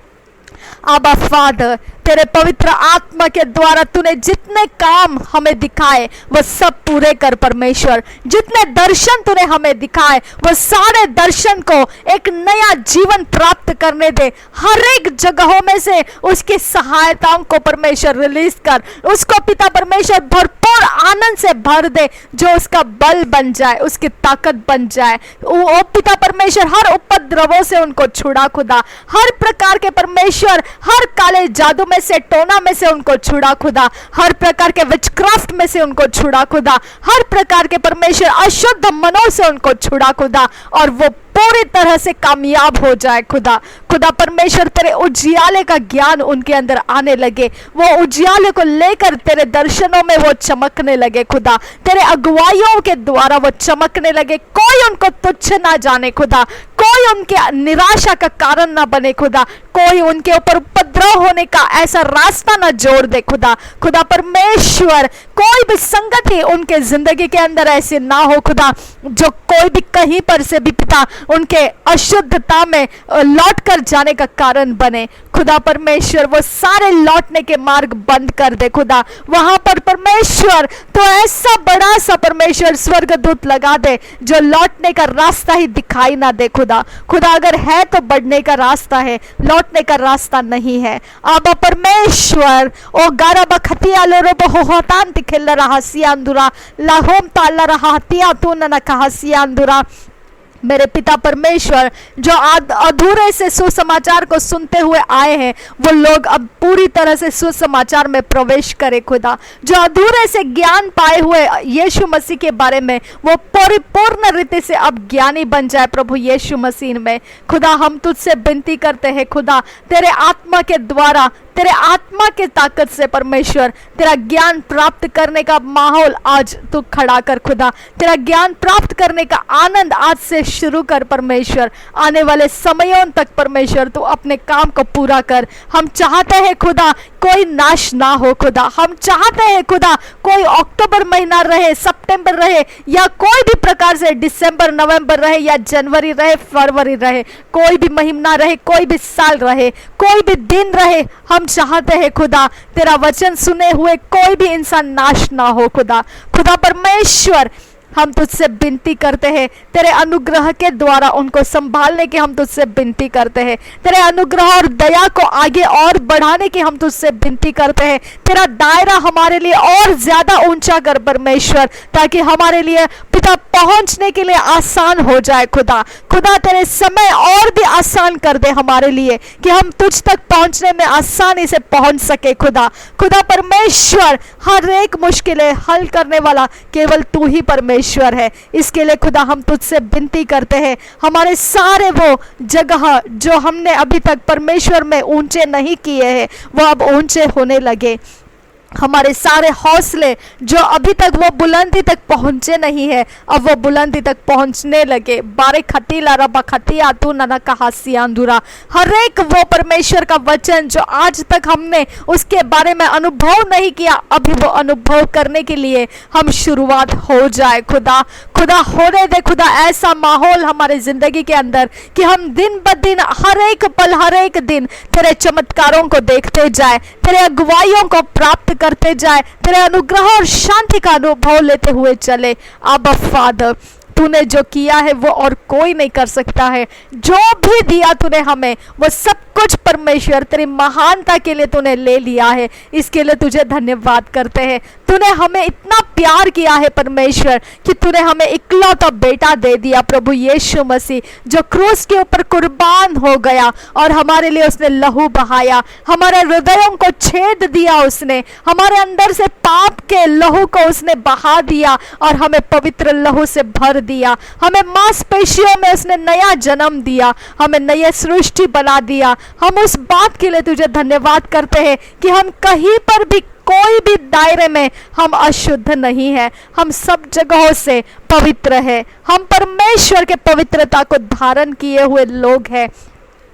आबा फादर, तेरे पवित्र आत्मा के द्वारा तूने जितने काम हमें दिखाए वो सब पूरे कर परमेश्वर। जितने दर्शन तूने हमें दिखाए वो सारे दर्शन को एक नया जीवन प्राप्त करने दे। हर एक जगहों में से उसकी सहायताओं को परमेश्वर रिलीज कर, उसको पिता परमेश्वर भरपूर आनंद से भर दे, जो उसका बल बन जाए, उसकी ताकत बन जाए। ओ पिता परमेश्वर, हर उपद्रवों से उनको छुड़ा खुदा, हर प्रकार के परमेश्वर, हर काले जादू में से, टोना में से उनको छुड़ा खुदा, हर प्रकार के विचक्राफ्ट में से उनको छुड़ा खुदा, हर प्रकार के परमेश्वर अशुद्ध मनों से उनको छुड़ा खुदा, और वो पूरी तरह से कामयाब हो जाए खुदा। खुदा परमेश्वर, तेरे उजियाले का ज्ञान उनके अंदर आने लगे, वो उजियाले को लेकर तेरे दर्शनों में वो चमकने लगे खुदा, तेरे अगुवाइयों के द्वारा वो चमकने लगे। कोई उनको तुच्छ ना जाने खुदा, कोई उनके निराशा का कारण ना बने खुदा, कोई उनके ऊपर उपद्रव होने का ऐसा रास्ता ना जोड़ दे खुदा। खुदा परमेश्वर, कोई भी संगति उनके जिंदगी के अंदर ऐसी ना हो खुदा, जो कोई भी कहीं पर से भी पिता उनके अशुद्धता में लौट कर जाने का कारण बने। खुदा परमेश्वर, वो सारे लौटने के मार्ग बंद कर दे खुदा। वहां पर परमेश्वर तो ऐसा बड़ा सा परमेश्वर स्वर्गदूत लगा दे जो लौटने का रास्ता ही दिखाई ना दे खुदा। खुदा, अगर है तो बढ़ने का रास्ता है, लौटने का रास्ता नहीं है। आबा परमेश्वर, ओ गारा बखतिया लोरो बहोतान तिखिल रहा सियांदुरा लाहोम ताला रहा हतिया तू न कहा सियांदुरा। मेरे पिता परमेश्वर, जो अधूरे से सुसमाचार को सुनते हुए आए हैं, वो लोग अब पूरी तरह से सुसमाचार में प्रवेश करें खुदा। जो अधूरे से ज्ञान पाए हुए यीशु मसीह के बारे में, वो परिपूर्ण रीति से अब ज्ञानी बन जाए प्रभु यीशु मसीह में। खुदा, हम तुझसे विनती करते हैं खुदा, तेरे आत्मा के द्वारा, तेरे आत्मा के ताकत से परमेश्वर, तेरा ज्ञान प्राप्त करने का माहौल आज तू खड़ा कर खुदा। तेरा ज्ञान प्राप्त करने का आनंद आज से शुरू कर परमेश्वर। आने वाले समयों तक परमेश्वर तू अपने काम को पूरा कर। हम चाहते हैं खुदा कोई नाश ना हो खुदा। हम चाहते हैं खुदा कोई अक्टूबर महीना रहे, सितंबर रहे, या कोई भी प्रकार से दिसंबर, नवंबर रहे, या जनवरी रहे, फरवरी रहे, कोई भी महीना रहे, कोई भी साल रहे, कोई भी दिन रहे, हम चाहते हैं खुदा तेरा वचन सुने हुए कोई भी इंसान नाश ना हो खुदा। खुदा परमेश्वर, हम तुझसे विनती करते हैं, तेरे अनुग्रह के द्वारा उनको संभालने की हम तुझसे विनती करते हैं, तेरे अनुग्रह और दया को आगे और बढ़ाने की हम तुझसे विनती करते हैं। तेरा दायरा हमारे लिए और ज्यादा ऊंचा कर परमेश्वर, ताकि हमारे लिए पिता पहुंचने के लिए आसान हो जाए। खुदा तेरे समय और भी आसान कर दे हमारे लिए, कि हम तुझ तक पहुंचने में आसानी से पहुंच सके। खुदा परमेश्वर, हर एक मुश्किलें हल करने वाला केवल तू ही परमेश्वर है। इसके लिए खुदा हम तुझसे विनती करते हैं, हमारे सारे वो जगह जो हमने अभी तक परमेश्वर में ऊंचे नहीं किए हैं, वो अब ऊंचे होने लगे। हमारे सारे हौसले जो अभी तक वो बुलंदी तक पहुंचे नहीं है, अब वो बुलंदी तक पहुंचने लगे। बारे खतीला रबा खतिया तू नना कहा सियांदुरा, हर एक वो परमेश्वर का वचन जो आज तक हमने उसके बारे में अनुभव नहीं किया, अभी वो अनुभव करने के लिए हम शुरुआत हो जाए। खुदा होने दे खुदा ऐसा माहौल हमारे जिंदगी के अंदर कि हम दिन ब दिन, हर एक पल, हर एक दिन तेरे चमत्कारों को देखते जाए, तेरे अगुवाइयों को प्राप्त करते जाए, तेरे अनुग्रह और शांति का अनुभव लेते हुए चले। अब्बा फादर, तूने जो किया है वो और कोई नहीं कर सकता है। जो भी दिया तूने हमें, वो सब कुछ परमेश्वर तेरी महानता के लिए तूने ले लिया है। इसके लिए तुझे धन्यवाद करते हैं। तूने हमें इतना प्यार किया है परमेश्वर, कि तूने हमें इकलौता बेटा दे दिया, प्रभु यीशु मसीह, जो क्रूस के ऊपर कुर्बान हो गया और हमारे लिए उसने लहू बहाया, हमारे हृदयों को छेद दिया उसने, हमारे अंदर से पाप के लहू को उसने बहा दिया और हमें पवित्र लहू से भर दिया। हमें मांसपेशियों में उसने नया जन्म दिया, हमें नई सृष्टि बना दिया। हम उस बात के लिए तुझे धन्यवाद करते हैं कि हम कहीं पर भी, कोई भी दायरे में हम अशुद्ध नहीं है, हम सब जगहों से पवित्र है। हम परमेश्वर के पवित्रता को धारण किए हुए लोग हैं।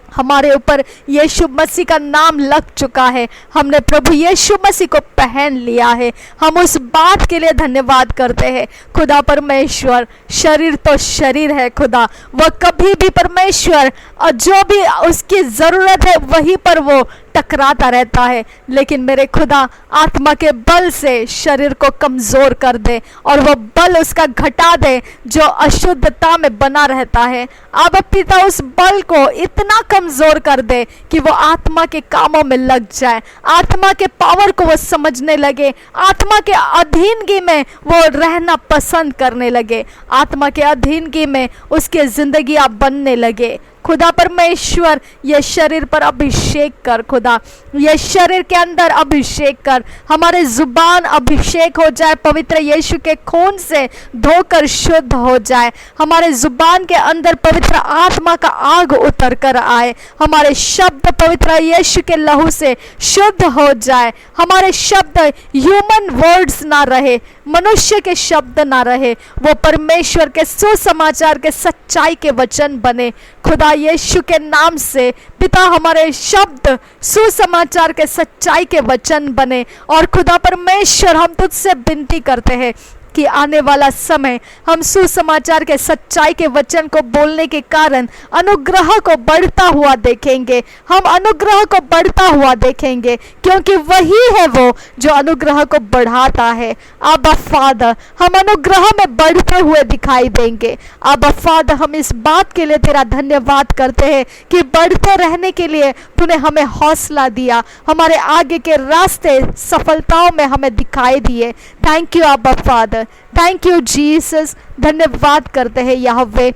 हमारे ऊपर यीशु मसीह का नाम लग चुका है, हमने प्रभु यीशु मसीह को पहन लिया है। हम उस बात के लिए धन्यवाद करते हैं। खुदा परमेश्वर, शरीर तो शरीर है खुदा, वह कभी भी परमेश्वर जो भी उसकी ज़रूरत है वहीं पर वो टकराता रहता है, लेकिन मेरे खुदा आत्मा के बल से शरीर को कमज़ोर कर दे और वो बल उसका घटा दे जो अशुद्धता में बना रहता है। अब पिता उस बल को इतना कमज़ोर कर दे कि वो आत्मा के कामों में लग जाए, आत्मा के पावर को वो समझने लगे, आत्मा के अधीनगी में वो रहना पसंद करने लगे, आत्मा के अधीनगी में उसके ज़िंदगी बनने लगे। खुदा परमेश्वर, ये शरीर पर अभिषेक कर खुदा, ये शरीर के अंदर अभिषेक कर, हमारे जुबान अभिषेक हो जाए, पवित्र यीशु के खून से धोकर शुद्ध हो जाए, हमारे जुबान के अंदर पवित्र आत्मा का आग उतर कर आए, हमारे शब्द पवित्र यीशु के लहू से शुद्ध हो जाए, हमारे शब्द ह्यूमन वर्ड्स ना रहे, मनुष्य के शब्द ना रहे, वो परमेश्वर के सुसमाचार के सच्चाई के वचन बने। खुदा यीशु के नाम से पिता, हमारे शब्द सुसमाचार के सच्चाई के वचन बने। और खुदा परमेश्वर, हम तुझसे विनती करते हैं कि आने वाला समय हम सुसमाचार के सच्चाई के वचन को बोलने के कारण अनुग्रह को बढ़ता हुआ देखेंगे, हम अनुग्रह को बढ़ता हुआ देखेंगे, क्योंकि वही है वो जो अनुग्रह को बढ़ाता है। अब्बा फादर, हम अनुग्रह में बढ़ते हुए दिखाई देंगे। अब्बा फादर, हम इस बात के लिए तेरा धन्यवाद करते हैं कि बढ़ते रहने के लिए तूने हमें हौसला दिया, हमारे आगे के रास्ते सफलताओं में हमें दिखाई दिए। थैंक यू अब्बा फादर, थैंक यू जीसस। धन्यवाद करते हैं यहोवे,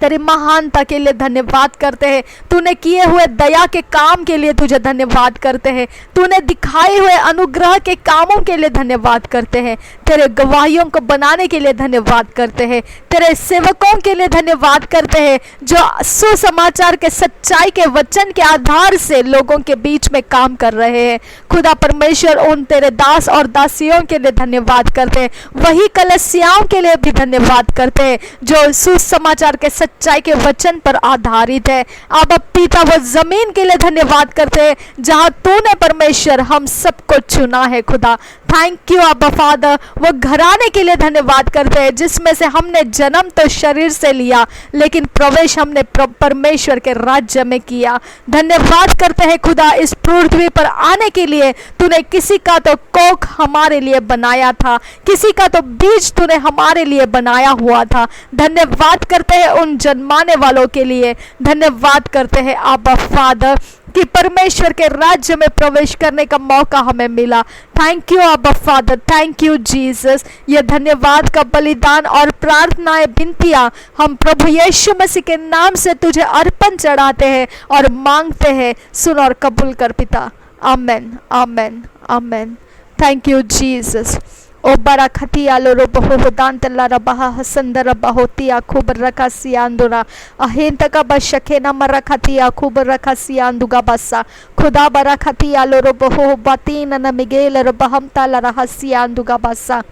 तेरी महानता के लिए धन्यवाद करते हैं, तूने किए हुए दया के काम के लिए तुझे धन्यवाद करते हैं, तूने दिखाए हुए अनुग्रह के कामों के लिए धन्यवाद करते हैं, तेरे गवाहियों को बनाने के लिए धन्यवाद करते हैं, तेरे सेवकों के लिए धन्यवाद करते हैं जो सुसमाचार के सच्चाई के वचन के आधार से लोगों के बीच में काम कर रहे हैं। खुदा परमेश्वर, उन तेरे दास और दासियों के लिए धन्यवाद करते हैं, वही कलीसियाओं के लिए भी धन्यवाद करते हैं जो सुसमाचार के सच्चाई के वचन पर आधारित है। अब पिता, वो जमीन के लिए धन्यवाद करते हैं जहां तूने परमेश्वर हम सबको चुना है। खुदा थैंक यू अब्बा फादर। वो घराने के लिए धन्यवाद करते हैं जिसमें से हमने जन्म तो शरीर से लिया, लेकिन प्रवेश हमने परमेश्वर के राज्य में किया। धन्यवाद करते हैं खुदा, इस पृथ्वी पर आने के लिए तूने किसी का तो कोख हमारे लिए बनाया था, किसी का तो बीज तूने हमारे लिए बनाया हुआ था। धन्यवाद करते हैं उन जन्माने वालों के लिए। धन्यवाद करते हैं अब्बा फादर कि परमेश्वर के राज्य में प्रवेश करने का मौका हमें मिला। थैंक यू अब्बा फादर, थैंक यू जीसस। ये धन्यवाद का बलिदान और प्रार्थनाएं विनतियां हम प्रभु यीशु मसीह के नाम से तुझे अर्पण चढ़ाते हैं और मांगते हैं, सुन और कबूल कर पिता। Amen, amen, amen. Thank you Jesus. ओ बरा खतिया लोरो बहो दांतला रबहा हसंदर बहोतिया खूब रखा सियांदुरा अहें तका बशके न मरा खतिया खूब रखा सियांदुगा बसा खुदा बरा खतिया लोरो बहो बातीन न मिगेल रबहम ताला रहा सियांदुगा बसा।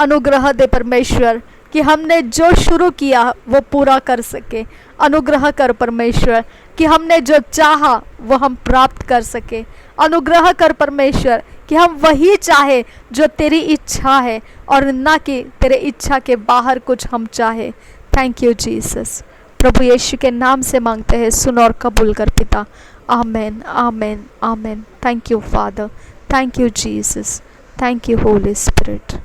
अनुग्रह दे परमेश्वर कि हमने जो शुरू किया वो पूरा कर सके। अनुग्रह कर परमेश्वर कि हमने जो चाहा वो हम प्राप्त कर सके। अनुग्रह कर परमेश्वर कि हम वही चाहे जो तेरी इच्छा है और ना कि तेरे इच्छा के बाहर कुछ हम चाहे। Thank you Jesus. प्रभु यीशु के नाम से मांगते हैं, सुन और कबूल कर पिता। Amen, amen, amen. Thank you Father, thank you Jesus, thank you Holy spirit.